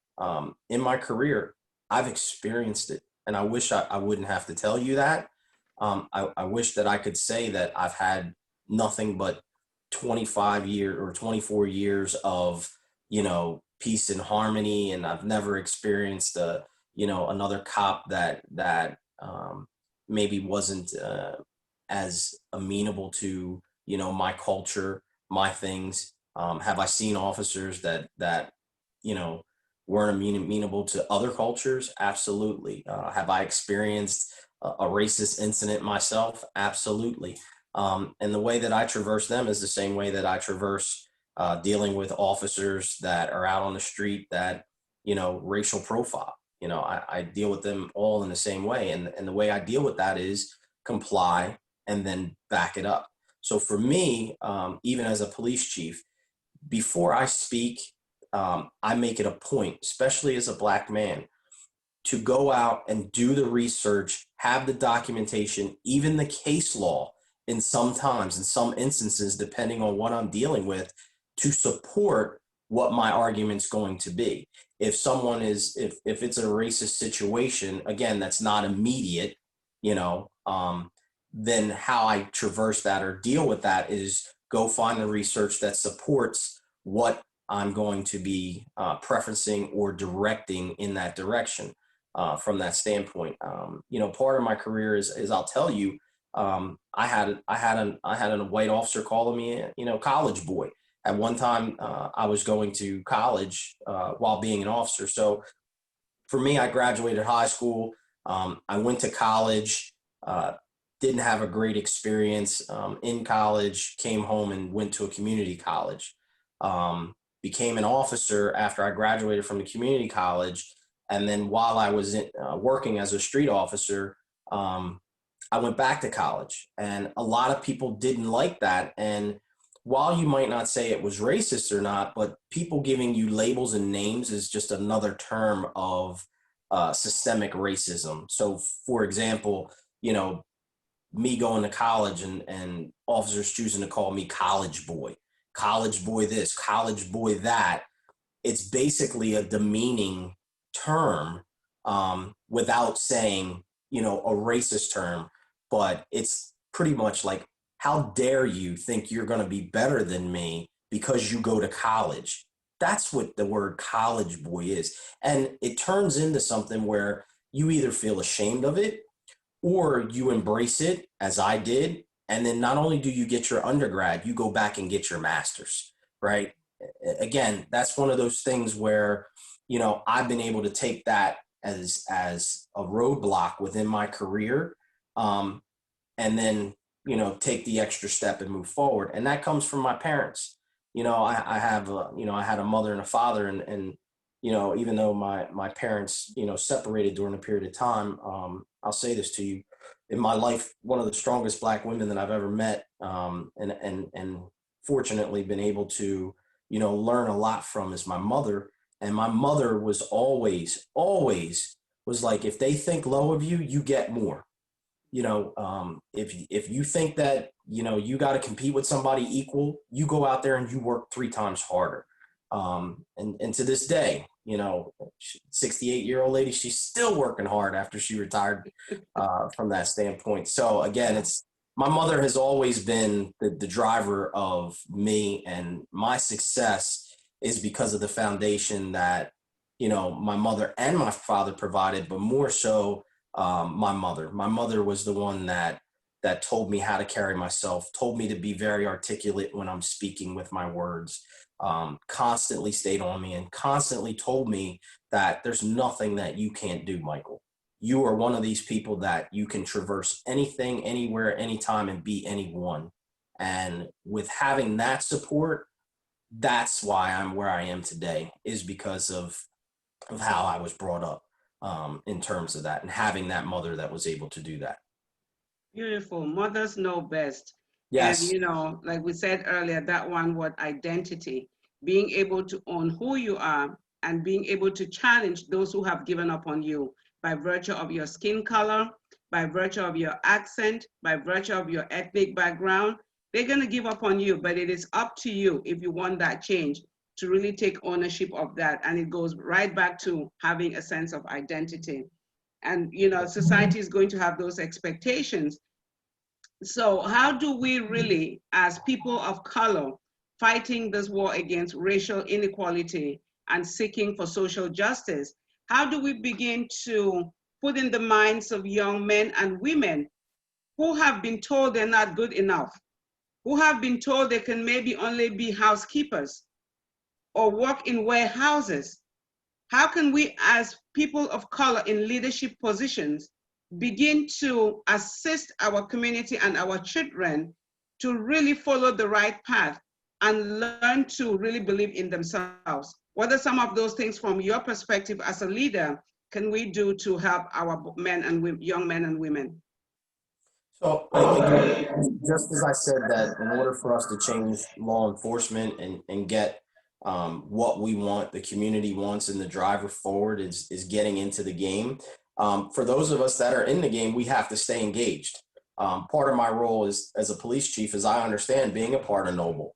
in my career, I've experienced it, and I wish I wouldn't have to tell you that. I wish that I could say that I've had nothing but 25 years or 24 years of, peace and harmony, and I've never experienced another cop that maybe wasn't as amenable to, my culture, my things. Have I seen officers that weren't amenable to other cultures? Absolutely. Have I experienced a racist incident myself? Absolutely. And the way that I traverse them is the same way that I traverse dealing with officers that are out on the street that, racial profile. I deal with them all in the same way. And the way I deal with that is comply and then back it up. So for me, even as a police chief, before I speak, I make it a point, especially as a Black man, to go out and do the research, have the documentation, even the case law in some instances, depending on what I'm dealing with, to support what my argument's going to be. If someone is, if it's a racist situation, again, that's not immediate, you know, then how I traverse that or deal with that is go find the research that supports what I'm going to be preferencing or directing in that direction. From that standpoint, part of my career is I'll tell you, I had a white officer calling me, college boy. At one time, I was going to college while being an officer. So for me, I graduated high school. I went to college. Didn't have a great experience in college. Came home and went to a community college. Became an officer after I graduated from the community college. And then while I was working as a street officer, I went back to college. And a lot of people didn't like that. And while you might not say it was racist or not, but people giving you labels and names is just another term of systemic racism. So, for example, me going to college and officers choosing to call me college boy this, college boy that, it's basically a demeaning term without saying, a racist term, but it's pretty much like, how dare you think you're going to be better than me because you go to college? That's what the word college boy is. And it turns into something where you either feel ashamed of it or you embrace it, as I did. And then not only do you get your undergrad, you go back and get your master's, right? Again, that's one of those things where, I've been able to take that as a roadblock within my career, and then, take the extra step and move forward. And that comes from my parents. I have, I had a mother and a father, and even though my parents, separated during a period of time, I'll say this to you, in my life, one of the strongest Black women that I've ever met, and fortunately been able to, learn a lot from, is my mother. And my mother was always was like, if they think low of you, you get more. If you think that, you got to compete with somebody equal, you go out there and you work 3 times harder. And to this day, 68-year-old lady, she's still working hard after she retired from that standpoint. So again, my mother has always been the driver of me, and my success is because of the foundation that, my mother and my father provided, but more so my mother. My mother was the one that told me how to carry myself, told me to be very articulate when I'm speaking with my words, constantly stayed on me and constantly told me that there's nothing that you can't do, Michael. You are one of these people that you can traverse anything, anywhere, anytime, and be anyone. And with having that support, that's why I'm where I am today, is because of how I was brought up in terms of that, and having that mother that was able to do that. Beautiful. Mothers know best. Yes. And, like we said earlier, that one word, identity, being able to own who you are and being able to challenge those who have given up on you by virtue of your skin color, by virtue of your accent, by virtue of your ethnic background. They're going to give up on you, but it is up to you, if you want that change, to really take ownership of that. And it goes right back to having a sense of identity. And, society is going to have those expectations. So how do we really, as people of color, fighting this war against racial inequality and seeking for social justice, how do we begin to put in the minds of young men and women who have been told they're not good enough, who have been told they can maybe only be housekeepers or work in warehouses? How can we, as people of color in leadership positions, begin to assist our community and our children to really follow the right path and learn to really believe in themselves? What are some of those things from your perspective as a leader can we do to help our men and women, young men and women? So again, just as I said, that in order for us to change law enforcement and get what we want, the community wants, and the driver forward is getting into the game. For those of us that are in the game, we have to stay engaged. Part of my role as a police chief is I understand being a part of Noble,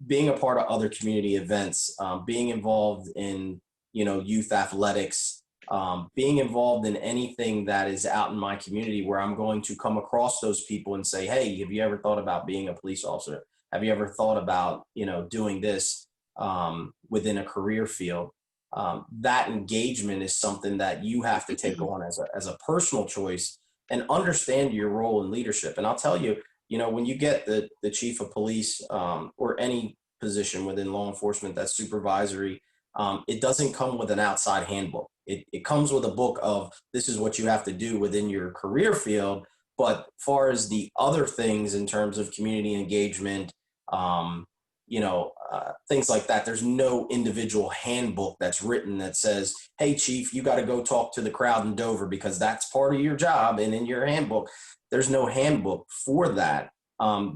being a part of other community events, being involved in, youth athletics, being involved in anything that is out in my community where I'm going to come across those people and say, hey, have you ever thought about being a police officer? Have you ever thought about, doing this within a career field? That engagement is something that you have to take on as a personal choice and understand your role in leadership. And I'll tell you, when you get the chief of police or any position within law enforcement that's supervisory, it doesn't come with an outside handbook. It comes with a book of this is what you have to do within your career field. But far as the other things in terms of community engagement, things like that, there's no individual handbook that's written that says, hey, chief, you got to go talk to the crowd in Dover because that's part of your job. And in your handbook, there's no handbook for that.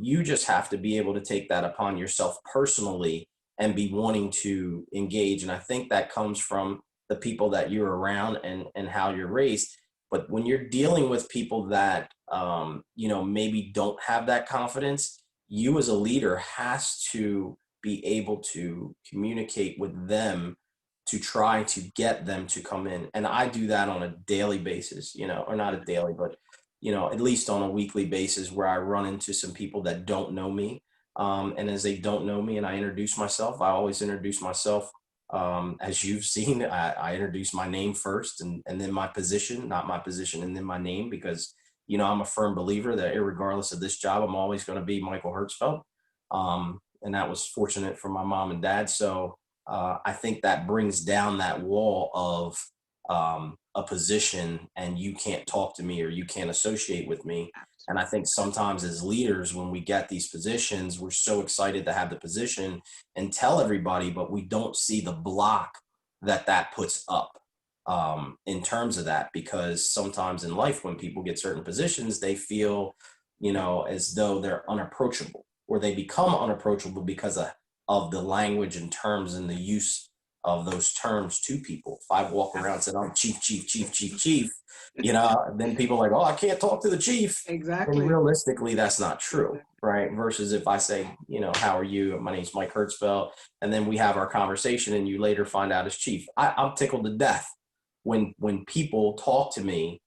You just have to be able to take that upon yourself personally and be wanting to engage. And I think that comes from the people that you're around and how you're raised. But when you're dealing with people that, maybe don't have that confidence, you as a leader has to be able to communicate with them to try to get them to come in. And I do that on a daily basis, or not a daily, but, at least on a weekly basis where I run into some people that don't know me. And as they don't know me and I introduce myself, I always introduce myself. As you've seen, I introduce my name first and then my position, not my position and then my name, because, I'm a firm believer that irregardless of this job, I'm always going to be Michael Hertzfeld. And that was fortunate for my mom and dad. So I think that brings down that wall of a position and you can't talk to me or you can't associate with me. And I think sometimes as leaders, when we get these positions, we're so excited to have the position and tell everybody, but we don't see the block that puts up in terms of that, because sometimes in life, when people get certain positions, they feel, as though they're unapproachable or they become unapproachable because of the language and terms and the use of those terms to people. If I walk around and said, I'm chief, then people are like, oh, I can't talk to the chief. Exactly. And realistically, that's not true, right? Versus if I say, how are you? My name's Mike Hertzfeld. And then we have our conversation and you later find out as chief. I'm tickled to death when people talk to me,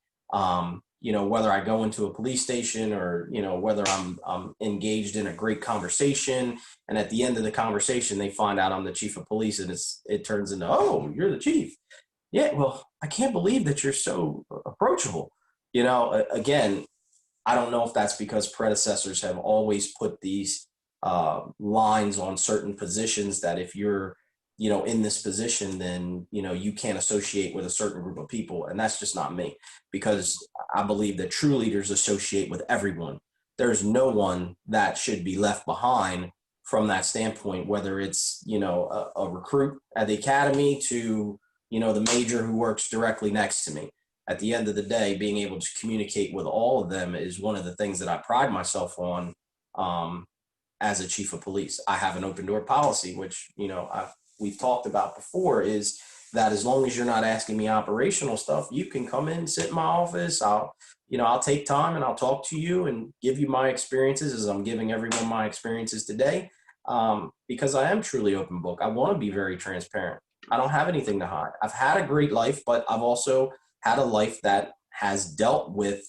whether I go into a police station or, whether I'm engaged in a great conversation. And at the end of the conversation, they find out I'm the chief of police and it turns into, oh, you're the chief. Yeah, well, I can't believe that you're so approachable. Again, I don't know if that's because predecessors have always put these lines on certain positions that if you're, in this position, then, you can't associate with a certain group of people. And that's just not me, because I believe that true leaders associate with everyone. There's no one that should be left behind from that standpoint, whether it's, a recruit at the academy to, the major who works directly next to me. At the end of the day, being able to communicate with all of them is one of the things that I pride myself on as a chief of police. I have an open door policy, which, we've talked about before, is that as long as you're not asking me operational stuff, you can come in, sit in my office. I'll take time and I'll talk to you and give you my experiences as I'm giving everyone my experiences today. Because I am truly open book. I want to be very transparent. I don't have anything to hide. I've had a great life, but I've also had a life that has dealt with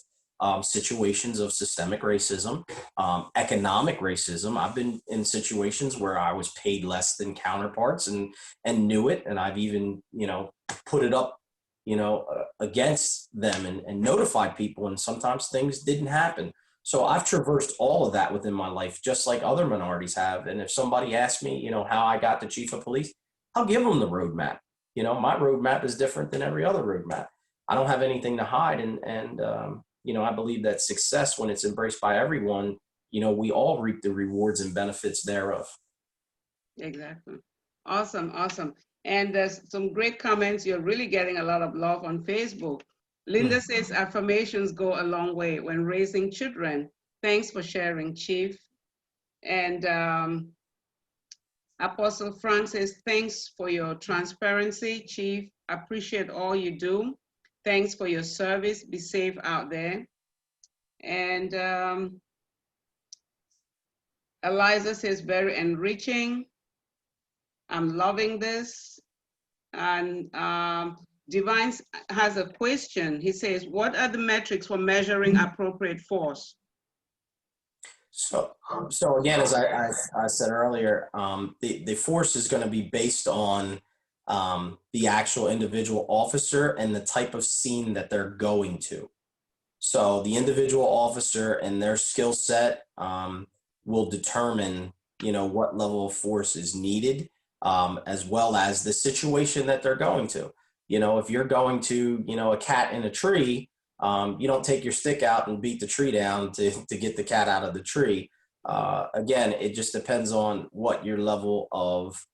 situations of systemic racism, economic racism. I've been in situations where I was paid less than counterparts and knew it. And I've even, put it up, against them and notified people. And sometimes things didn't happen. So I've traversed all of that within my life, just like other minorities have. And if somebody asks me, how I got the chief of police, I'll give them the roadmap. My roadmap is different than every other roadmap. I don't have anything to hide. And I believe that success, when it's embraced by everyone, we all reap the rewards and benefits thereof. Exactly. Awesome. And there's some great comments. You're really getting a lot of love on Facebook. Linda says affirmations go a long way when raising children. Thanks for sharing, Chief. And Apostle Francis, thanks for your transparency. Chief, appreciate all you do. Thanks for your service. Be safe out there. And Eliza says, very enriching. I'm loving this. And Divine has a question. He says, what are the metrics for measuring appropriate force? So again, as I said earlier, the force is going to be based on the actual individual officer and the type of scene that they're going to. So the individual officer and their skill set will determine, what level of force is needed, as well as the situation that they're going to. If you're going to, a cat in a tree, you don't take your stick out and beat the tree down to get the cat out of the tree. Again, it just depends on what your level of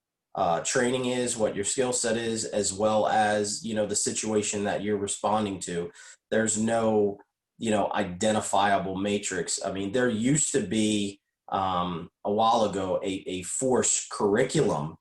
training is, what your skill set is, as well as, the situation that you're responding to. There's no, identifiable matrix. I mean, there used to be a while ago a force curriculum,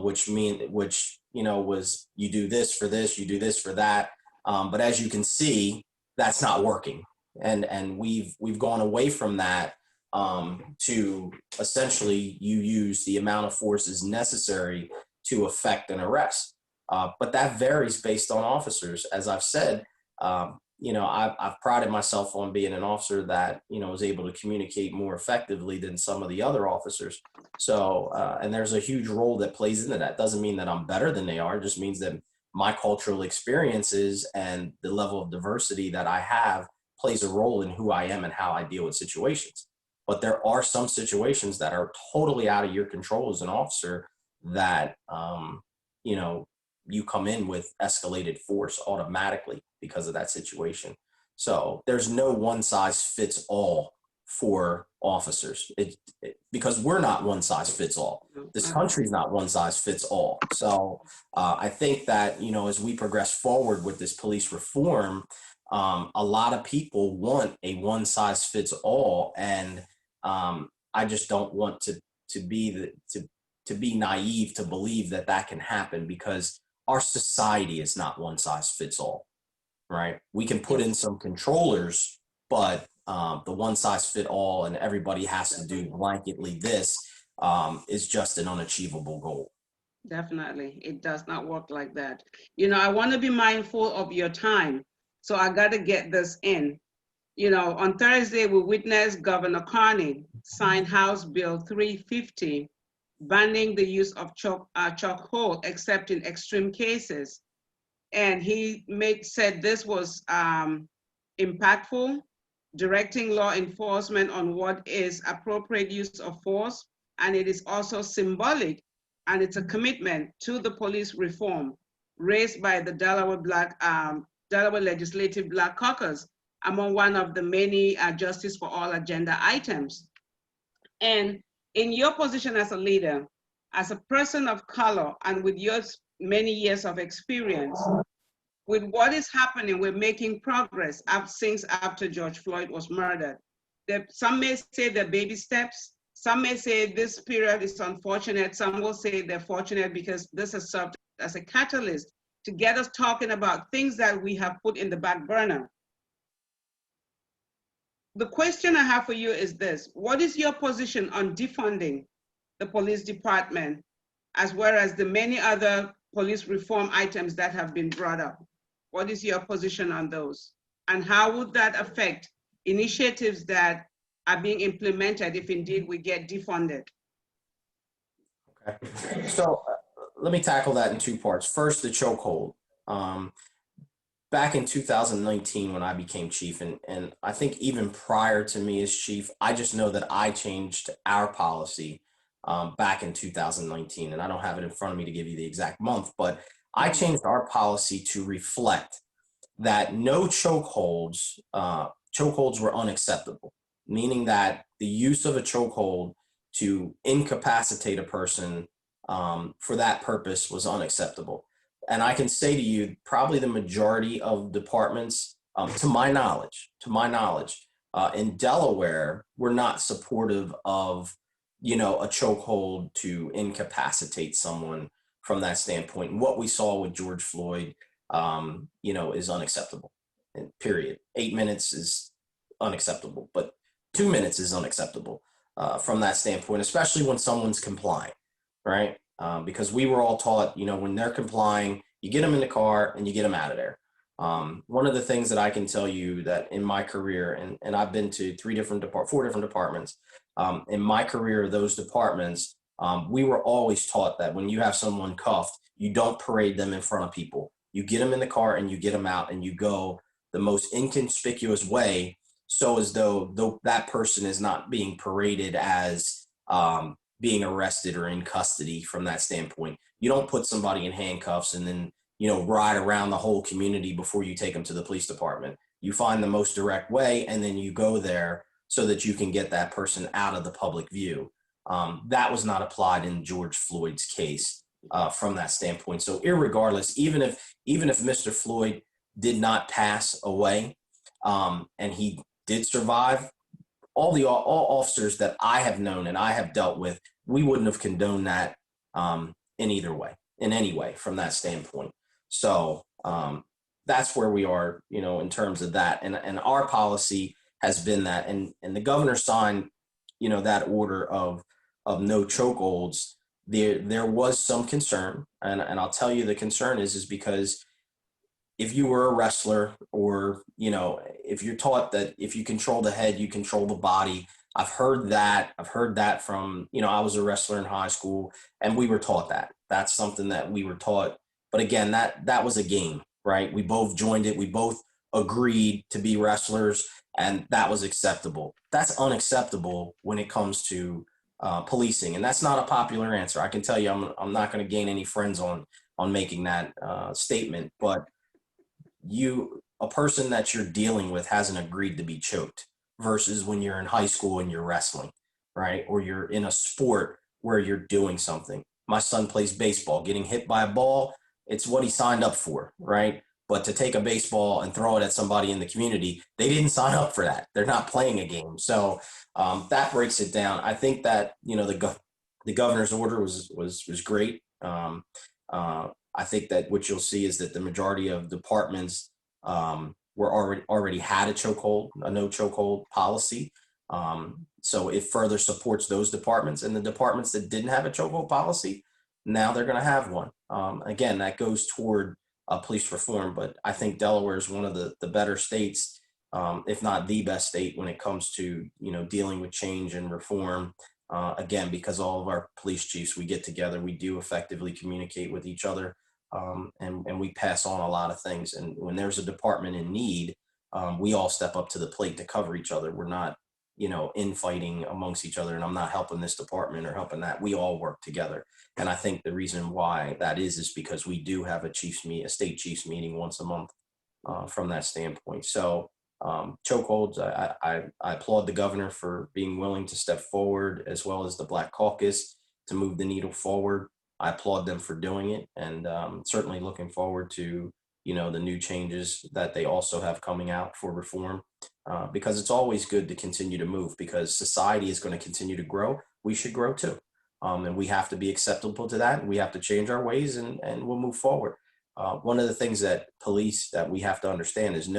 which was you do this for this, you do this for that. But as you can see, that's not working. And we've gone away from that to essentially you use the amount of forces necessary to effect an arrest. But that varies based on officers. As I've said, I've prided myself on being an officer that, was able to communicate more effectively than some of the other officers. So, and there's a huge role that plays into that. Doesn't mean that I'm better than they are. It just means that my cultural experiences and the level of diversity that I have plays a role in who I am and how I deal with situations. But there are some situations that are totally out of your control as an officer that, you come in with escalated force automatically because of that situation. So there's no one size fits all for officers because we're not one size fits all. This country's not one size fits all. So I think that, as we progress forward with this police reform, a lot of people want a one size fits all. And I just don't want to be naive to believe that can happen because our society is not one size fits all, right? We can put in some controllers, but the one size fit all and everybody has to do blanketly this is just an unachievable goal. Definitely. It does not work like that. I want to be mindful of your time. So I got to get this in. On Thursday, we witnessed Governor Carney sign House Bill 350, banning the use of chokehold except in extreme cases. And he said this was impactful, directing law enforcement on what is appropriate use of force. And it is also symbolic, and it's a commitment to the police reform raised by the Delaware Legislative Black Caucus among one of the many Justice for All agenda items. And in your position as a leader, as a person of color, and with your many years of experience, with what is happening, we're making progress since after George Floyd was murdered. Some may say they're baby steps. Some may say this period is unfortunate. Some will say they're fortunate because this has served as a catalyst to get us talking about things that we have put in the back burner. The question I have for you is this: what is your position on defunding the police department, as well as the many other police reform items that have been brought up? What is your position on those? And how would that affect initiatives that are being implemented if indeed we get defunded? Okay. So let me tackle that in two parts. First, the chokehold. Back in 2019 when I became chief, and I think even prior to me as chief, I just know that I changed our policy back in 2019, and I don't have it in front of me to give you the exact month, but I changed our policy to reflect that no chokeholds were unacceptable, meaning that the use of a chokehold to incapacitate a person for that purpose was unacceptable. And I can say to you, probably the majority of departments, to my knowledge, in Delaware, were not supportive of a chokehold to incapacitate someone from that standpoint. And what we saw with George Floyd, is unacceptable. And period. 8 minutes is unacceptable, but 2 minutes is unacceptable from that standpoint, especially when someone's complying, right? Because we were all taught, when they're complying, you get them in the car and you get them out of there. One of the things that I can tell you that in my career, and I've been to four different departments, in my career, those departments, we were always taught that when you have someone cuffed, you don't parade them in front of people. You get them in the car and you get them out and you go the most inconspicuous way, so as though that person is not being paraded as being arrested or in custody from that standpoint. You don't put somebody in handcuffs and then, ride around the whole community before you take them to the police department. You find the most direct way and then you go there so that you can get that person out of the public view. That was not applied in George Floyd's case from that standpoint. So irregardless, even if Mr. Floyd did not pass away and he did survive, all officers that I have known and I have dealt with, we wouldn't have condoned that in any way from that standpoint. So that's where we are, in terms of that. And our policy has been that, and the governor signed, that order of no chokeholds. There was some concern, and I'll tell you the concern is because if you were a wrestler, or if you're taught that if you control the head, you control the body. I've heard that from, I was a wrestler in high school and we were taught that. That's something that we were taught. But again, that was a game, right? We both joined it. We both agreed to be wrestlers and that was acceptable. That's unacceptable when it comes to policing. And that's not a popular answer. I can tell you, I'm not going to gain any friends on making that statement, but a person that you're dealing with hasn't agreed to be choked, versus when you're in high school and you're wrestling, right? Or you're in a sport where you're doing something. My son plays baseball. Getting hit by a ball, it's what he signed up for, right? But to take a baseball and throw it at somebody in the community, they didn't sign up for that. They're not playing a game. So that breaks it down. I think that, the governor's order was great. I think that what you'll see is that the majority of departments were already had a no chokehold policy. So it further supports those departments, and the departments that didn't have a chokehold policy, now they're going to have one. Again, that goes toward police reform, but I think Delaware is one of the better states, if not the best state, when it comes to, dealing with change and reform. Again, because all of our police chiefs, we get together, we do effectively communicate with each other. And we pass on a lot of things. And when there's a department in need, we all step up to the plate to cover each other. We're not, infighting amongst each other, and I'm not helping this department or helping that. We all work together. And I think the reason why that is because we do have a state chiefs meeting once a month from that standpoint. So chokeholds, I applaud the governor for being willing to step forward, as well as the Black Caucus, to move the needle forward. I applaud them for doing it, and certainly looking forward to, the new changes that they also have coming out for reform, because it's always good to continue to move, because society is going to continue to grow. We should grow too. And we have to be acceptable to that. And we have to change our ways, and we'll move forward. One of the things that we have to understand is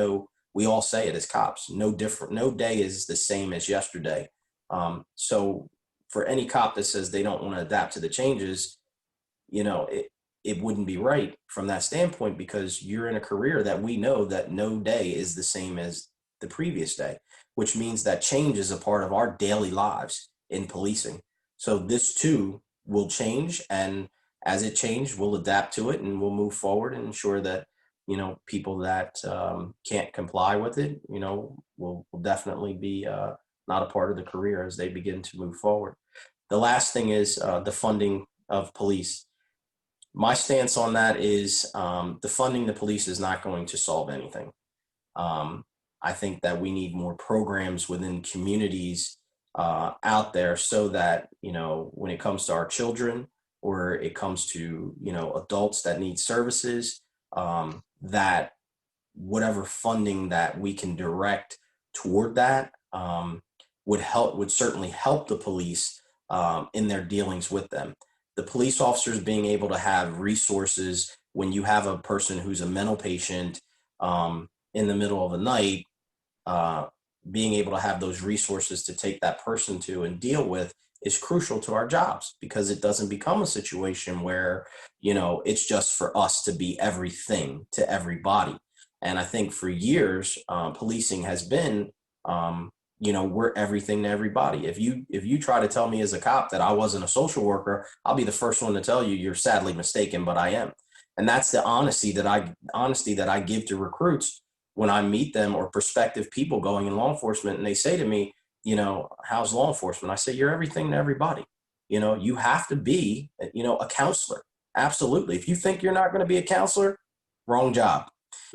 we all say it as cops, no day is the same as yesterday. So for any cop that says they don't want to adapt to the changes, it wouldn't be right from that standpoint, because you're in a career that we know that no day is the same as the previous day, which means that change is a part of our daily lives in policing. So this too will change, and as it changes, we'll adapt to it and we'll move forward and ensure that, people that can't comply with it, will definitely be not a part of the career as they begin to move forward. The last thing is the funding of police. My stance on that is defunding the police is not going to solve anything. I think that we need more programs within communities out there, so that, when it comes to our children, or it comes to, adults that need services, that whatever funding that we can direct toward that would certainly help the police, in their dealings with them. The police officers being able to have resources when you have a person who's a mental patient in the middle of the night, being able to have those resources to take that person to and deal with is crucial to our jobs, because it doesn't become a situation where, it's just for us to be everything to everybody. And I think for years, policing has been, we're everything to everybody. If you try to tell me as a cop that I wasn't a social worker, I'll be the first one to tell you you're sadly mistaken, but I am. And that's the honesty that I give to recruits when I meet them, or prospective people going in law enforcement, and they say to me, how's law enforcement? I say, you're everything to everybody. You have to be, a counselor. Absolutely. If you think you're not going to be a counselor, wrong job.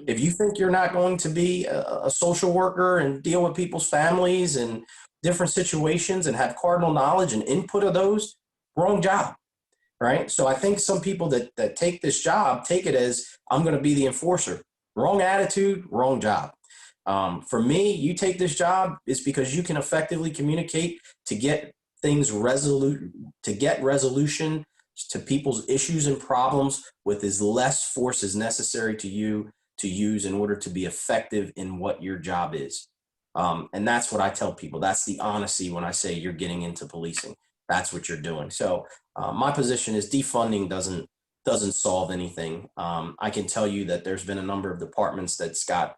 If you think you're not going to be a social worker and deal with people's families and different situations and have cardinal knowledge and input of those, wrong job. Right. So I think some people that take this job take it as, I'm going to be the enforcer. Wrong attitude, wrong job. For me, you take this job is because you can effectively communicate to get things resolution to people's issues and problems with as less force as necessary to you to use in order to be effective in what your job is. And that's what I tell people. That's the honesty when I say you're getting into policing. That's what you're doing. So my position is defunding doesn't solve anything. I can tell you that there's been a number of departments that's got,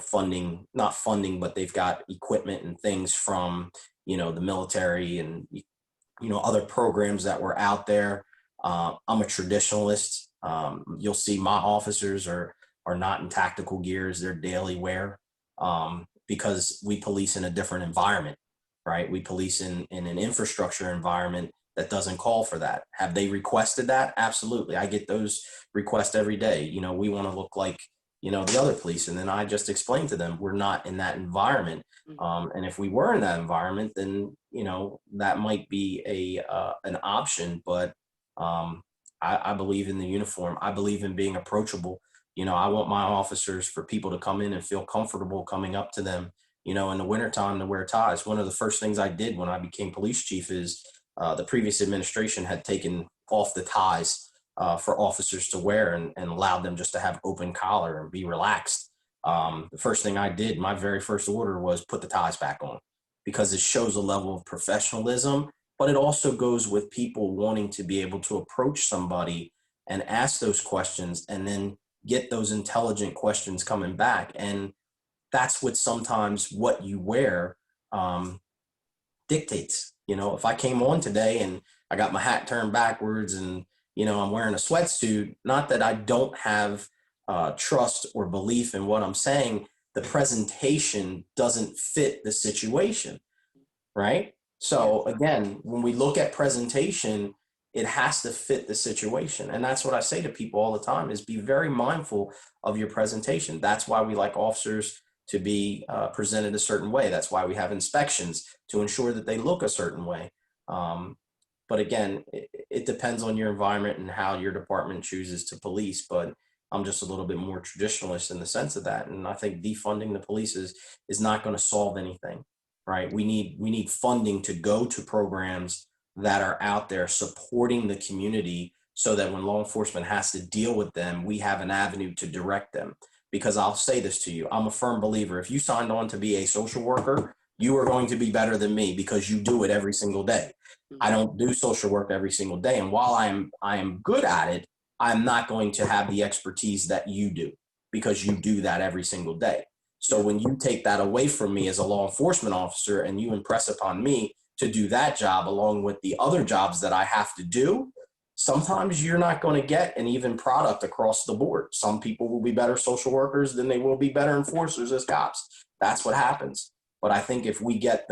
funding, not funding, but they've got equipment and things from, the military and, other programs that were out there. I'm a traditionalist. You'll see my officers are not in tactical gears, they're daily wear, because we police in a different environment, right? We police in an infrastructure environment that doesn't call for that. Have they requested that? Absolutely. I get those requests every day. We want to look like, the other police. And then I just explained to them, we're not in that environment. And if we were in that environment, then, that might be an option. But I believe in the uniform. I believe in being approachable. I want my officers, for people to come in and feel comfortable coming up to them, in the wintertime, to wear ties. One of the first things I did when I became police chief is the previous administration had taken off the ties for officers to wear and allowed them just to have open collar and be relaxed. The first thing I did, my very first order, was put the ties back on, because it shows a level of professionalism, but it also goes with people wanting to be able to approach somebody and ask those questions and then get those intelligent questions coming back. And that's what sometimes what you wear dictates. If I came on today and I got my hat turned backwards and, I'm wearing a sweatsuit, not that I don't have trust or belief in what I'm saying, the presentation doesn't fit the situation, right? So again, when we look at presentation, it has to fit the situation. And that's what I say to people all the time, is be very mindful of your presentation. That's why we like officers to be presented a certain way. That's why we have inspections, to ensure that they look a certain way. But again, it depends on your environment and how your department chooses to police. But I'm just a little bit more traditionalist in the sense of that. And I think defunding the police is not going to solve anything, right? We need funding to go to programs that are out there supporting the community, so that when law enforcement has to deal with them, we have an avenue to direct them. Because I'll say this to you, I'm a firm believer. If you signed on to be a social worker, you are going to be better than me, because you do it every single day. I don't do social work every single day. And while I am good at it, I'm not going to have the expertise that you do, because you do that every single day. So when you take that away from me as a law enforcement officer, and you impress upon me to do that job along with the other jobs that I have to do, sometimes you're not going to get an even product across the board. Some people will be better social workers than they will be better enforcers as cops. That's what happens. But I think if we get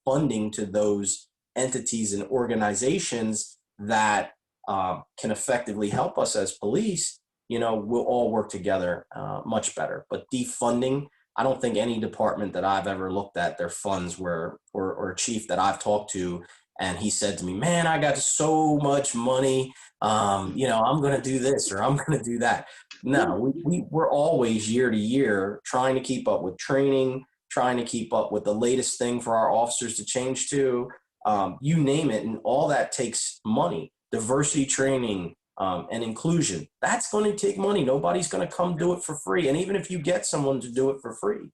funding to those entities and organizations that can effectively help us as police, we'll all work together much better. But defunding, I don't think any department that I've ever looked at their funds or a chief that I've talked to, and he said to me, man, I got so much money, I'm going to do this or I'm going to do that. No, we're always year to year trying to keep up with training, trying to keep up with the latest thing for our officers to change to. you name it, and all that takes money. Diversity training and inclusion, that's going to take money. Nobody's going to come do it for free. And even if you get someone to do it for free,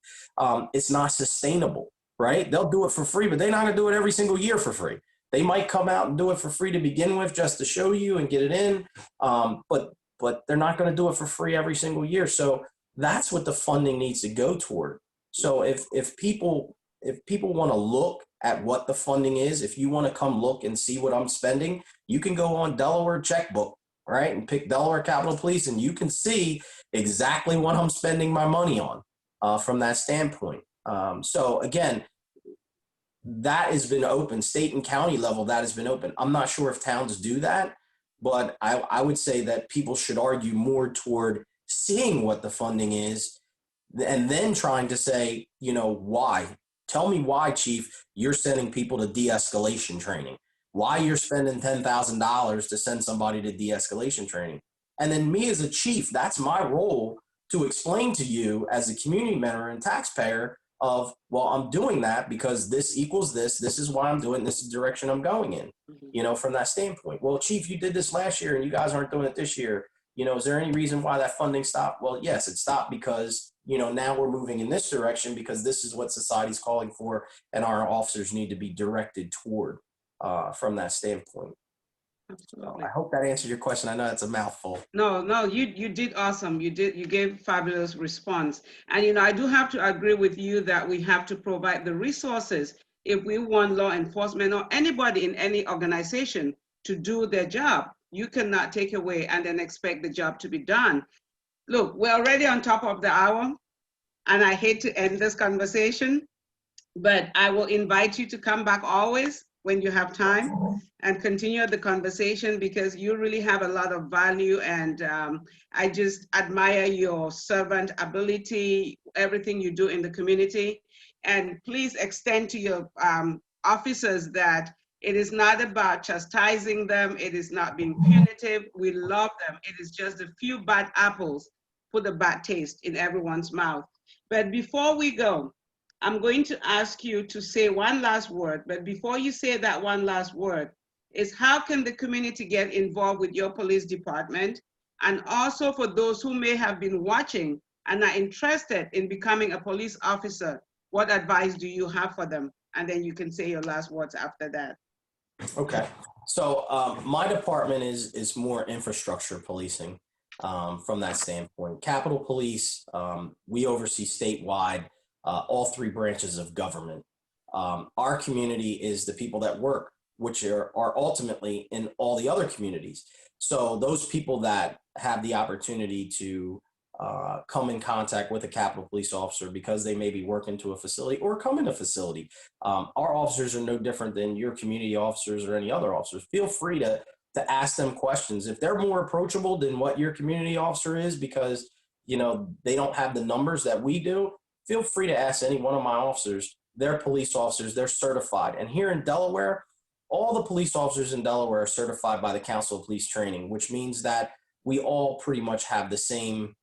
it's not sustainable, right? They'll do it for free, but they're not going to do it every single year for free. They might come out and do it for free to begin with, just to show you and get it in. But they're not going to do it for free every single year. So that's what the funding needs to go toward. So if people want to look at what the funding is, if you want to come look and see what I'm spending, you can go on Delaware checkbook, right, and pick Delaware Capitol Police, and you can see exactly what I'm spending my money on from that standpoint. So again, that has been open, state and county level, that has been open. I'm not sure if towns do that, but I would say that people should argue more toward seeing what the funding is and then trying to say, why? Tell me why, Chief, you're sending people to de-escalation training, why you're spending $10,000 to send somebody to de-escalation training. And then me as a chief, that's my role to explain to you as a community member and taxpayer of, well, I'm doing that because this equals this. This is why I'm doing this, is the direction I'm going in, from that standpoint. Well, Chief, you did this last year and you guys aren't doing it this year. Is there any reason why that funding stopped? Well, yes, it stopped because, now we're moving in this direction because this is what society's calling for and our officers need to be directed toward from that standpoint. Absolutely. So I hope that answered your question. I know it's a mouthful. No, you did awesome. You gave fabulous response. And, I do have to agree with you that we have to provide the resources if we want law enforcement or anybody in any organization to do their job. You cannot take away and then expect the job to be done. Look, we're already on top of the hour, and I hate to end this conversation, but I will invite you to come back always when you have time and continue the conversation, because you really have a lot of value, and I just admire your servant ability, everything you do in the community. And please extend to your officers that it is not about chastising them. It is not being punitive. We love them. It is just a few bad apples put a bad taste in everyone's mouth. But before we go, I'm going to ask you to say one last word. But before you say that one last word, is how can the community get involved with your police department? And also for those who may have been watching and are interested in becoming a police officer, what advice do you have for them? And then you can say your last words after that. Okay. So my department is more infrastructure policing from that standpoint. Capitol Police, we oversee statewide all three branches of government. Our community is the people that work, which are ultimately in all the other communities. So those people that have the opportunity to come in contact with a Capitol Police officer because they may be working to a facility or come in a facility. Our officers are no different than your community officers or any other officers. Feel free to ask them questions. If they're more approachable than what your community officer is because, they don't have the numbers that we do, feel free to ask any one of my officers. They're police officers, they're certified. And here in Delaware, all the police officers in Delaware are certified by the Council of Police Training, which means that we all pretty much have the same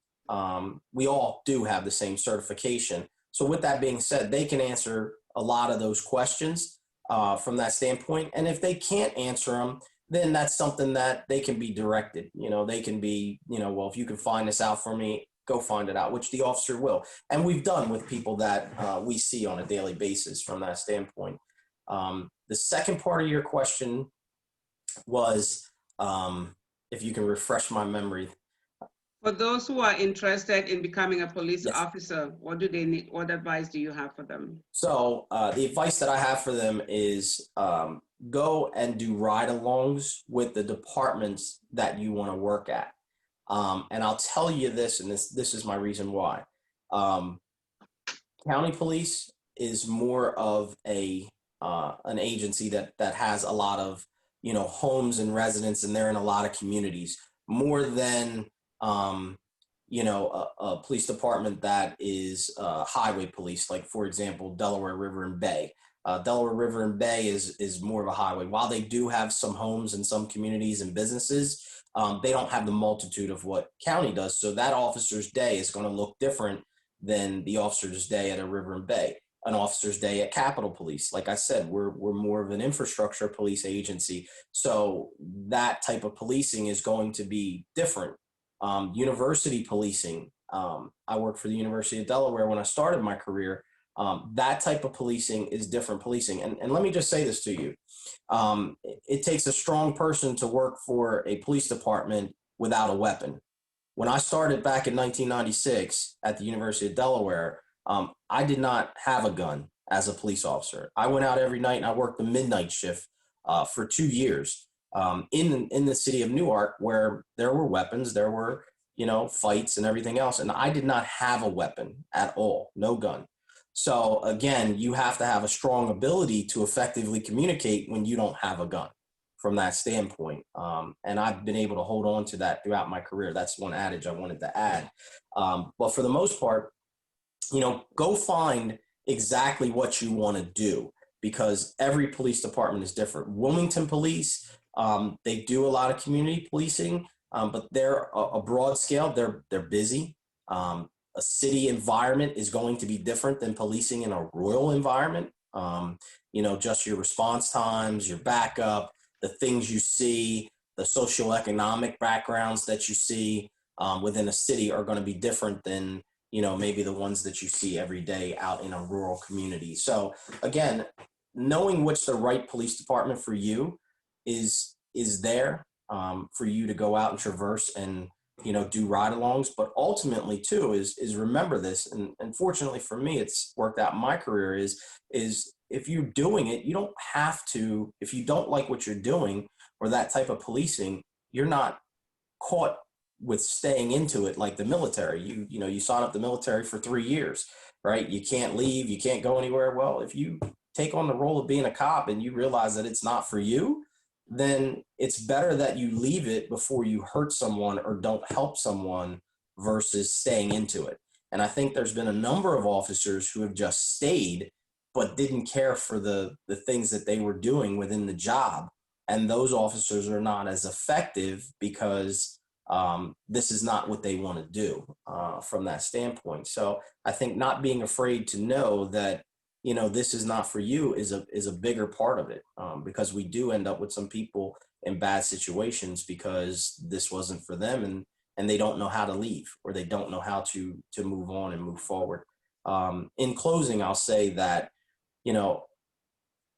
we all do have the same certification. So with that being said, they can answer a lot of those questions from that standpoint. And if they can't answer them, then that's something that they can be directed. They can be, well, if you can find this out for me, go find it out, which the officer will. And we've done with people that we see on a daily basis from that standpoint. The second part of your question was, if you can refresh my memory. For those who are interested in becoming a police officer, what do they need? What advice do you have for them? So the advice that I have for them is go and do ride-alongs with the departments that you want to work at. And I'll tell you this, and this is my reason why. County police is more of an agency that has a lot of homes and residents, and they're in a lot of communities more than a police department that is highway police, like for example Delaware River and Bay. Delaware River and Bay is more of a highway. While they do have some homes and some communities and businesses, they don't have the multitude of what county does. So that officer's day is going to look different than the officer's day at a River and Bay. an officer's day at Capitol Police. Like I said, we're more of an infrastructure police agency. So that type of policing is going to be different. University policing. I worked for the University of Delaware when I started my career. That type of policing is different policing. And let me just say this to you. It takes a strong person to work for a police department without a weapon. When I started back in 1996 at the University of Delaware, I did not have a gun as a police officer. I went out every night and I worked the midnight shift for 2 years in the city of Newark, where there were weapons, there were, fights and everything else. And I did not have a weapon at all, no gun. So again, you have to have a strong ability to effectively communicate when you don't have a gun from that standpoint. And I've been able to hold on to that throughout my career. That's one adage I wanted to add. But for the most part, go find exactly what you want to do, because every police department is different. Wilmington Police, they do a lot of community policing, but they're a broad scale. They're busy. A city environment is going to be different than policing in a rural environment. Just your response times, your backup, the things you see, the socioeconomic backgrounds that you see within a city are going to be different than, maybe the ones that you see every day out in a rural community. So again, knowing which the right police department for you is there for you to go out and traverse and, do ride-alongs. But ultimately too is remember this, and fortunately for me, it's worked out in my career, is if you're doing it, you don't have to. If you don't like what you're doing or that type of policing, you're not caught with staying into it like the military. You sign up the military for 3 years, right? You can't leave, you can't go anywhere. Well, if you take on the role of being a cop and you realize that it's not for you, then it's better that you leave it before you hurt someone or don't help someone versus staying into it. And I think there's been a number of officers who have just stayed but didn't care for the things that they were doing within the job. And those officers are not as effective because this is not what they want to do from that standpoint. So I think not being afraid to know that, this is not for you is a bigger part of it, because we do end up with some people in bad situations because this wasn't for them, and they don't know how to leave, or they don't know how to move on and move forward. In closing, I'll say that,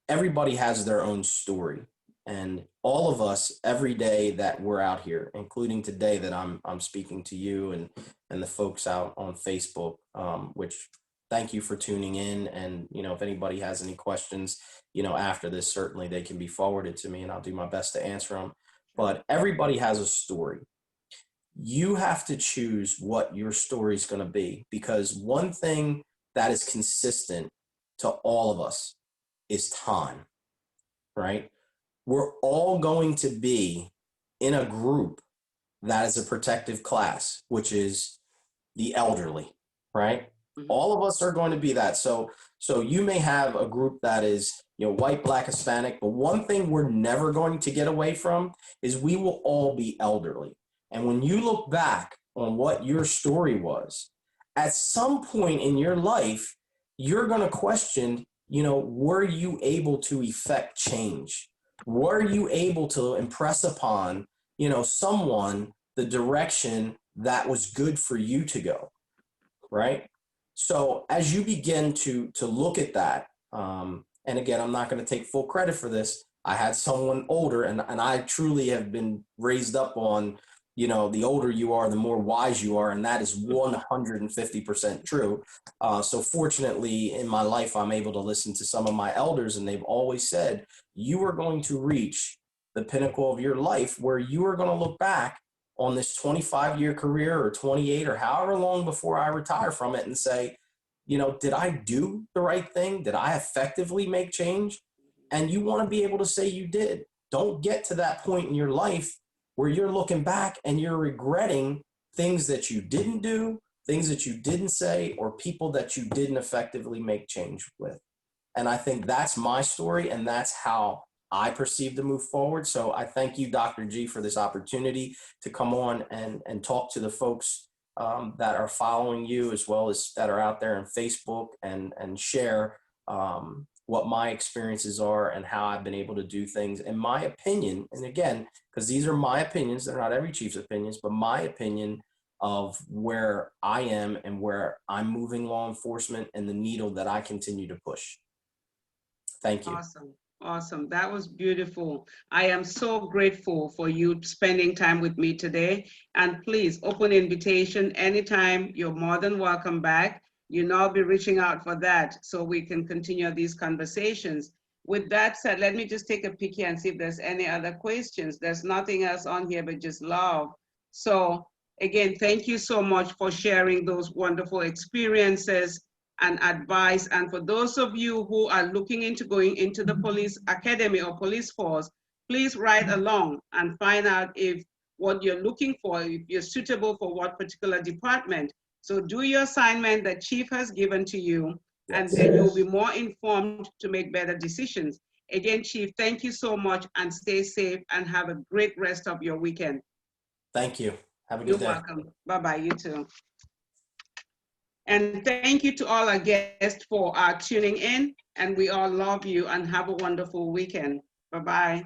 everybody has their own story, and all of us every day that we're out here, including today that I'm speaking to you and the folks out on Facebook, which thank you for tuning in. And, if anybody has any questions, after this, certainly they can be forwarded to me and I'll do my best to answer them. But everybody has a story. You have to choose what your story is going to be, because one thing that is consistent to all of us is time, right? We're all going to be in a group that is a protective class, which is the elderly, right? All of us are going to be that. So you may have a group that is, white, Black, Hispanic, but one thing we're never going to get away from is we will all be elderly. And when you look back on what your story was, at some point in your life, you're going to question, were you able to effect change? Were you able to impress upon, someone the direction that was good for you to go, right? So as you begin to look at that, and again, I'm not going to take full credit for this. I had someone older, and I truly have been raised up on, the older you are, the more wise you are, and that is 150% true. So fortunately, in my life, I'm able to listen to some of my elders, and they've always said, you are going to reach the pinnacle of your life where you are going to look back on this 25-year career or 28 or however long before I retire from it and say, did I do the right thing? Did I effectively make change? And you want to be able to say you did. Don't get to that point in your life where you're looking back and you're regretting things that you didn't do, things that you didn't say, or people that you didn't effectively make change with. And I think that's my story, and that's how I perceive to move forward. So I thank you, Dr. G, for this opportunity to come on and talk to the folks that are following you, as well as that are out there on Facebook, and share what my experiences are and how I've been able to do things. In my opinion, and again, because these are my opinions, they're not every chief's opinions, but my opinion of where I am and where I'm moving law enforcement and the needle that I continue to push. Thank you. Awesome. Awesome. That was beautiful. I am so grateful for you spending time with me today. And please, open invitation anytime. You're more than welcome back. You know, I'll be reaching out for that so we can continue these conversations. With that said, let me just take a peek here and see if there's any other questions. There's nothing else on here but just love. So again, thank you so much for sharing those wonderful experiences and advice. And for those of you who are looking into going into the police academy or police force, please write along and find out if what you're looking for, if you're suitable for what particular department. So do your assignment that Chief has given to you, and then you'll be more informed to make better decisions. Again, Chief, thank you so much, and stay safe and have a great rest of your weekend. Thank you. Have a good day. You're welcome. Bye-bye, you too. And thank you to all our guests for tuning in, and we all love you and have a wonderful weekend. Bye-bye.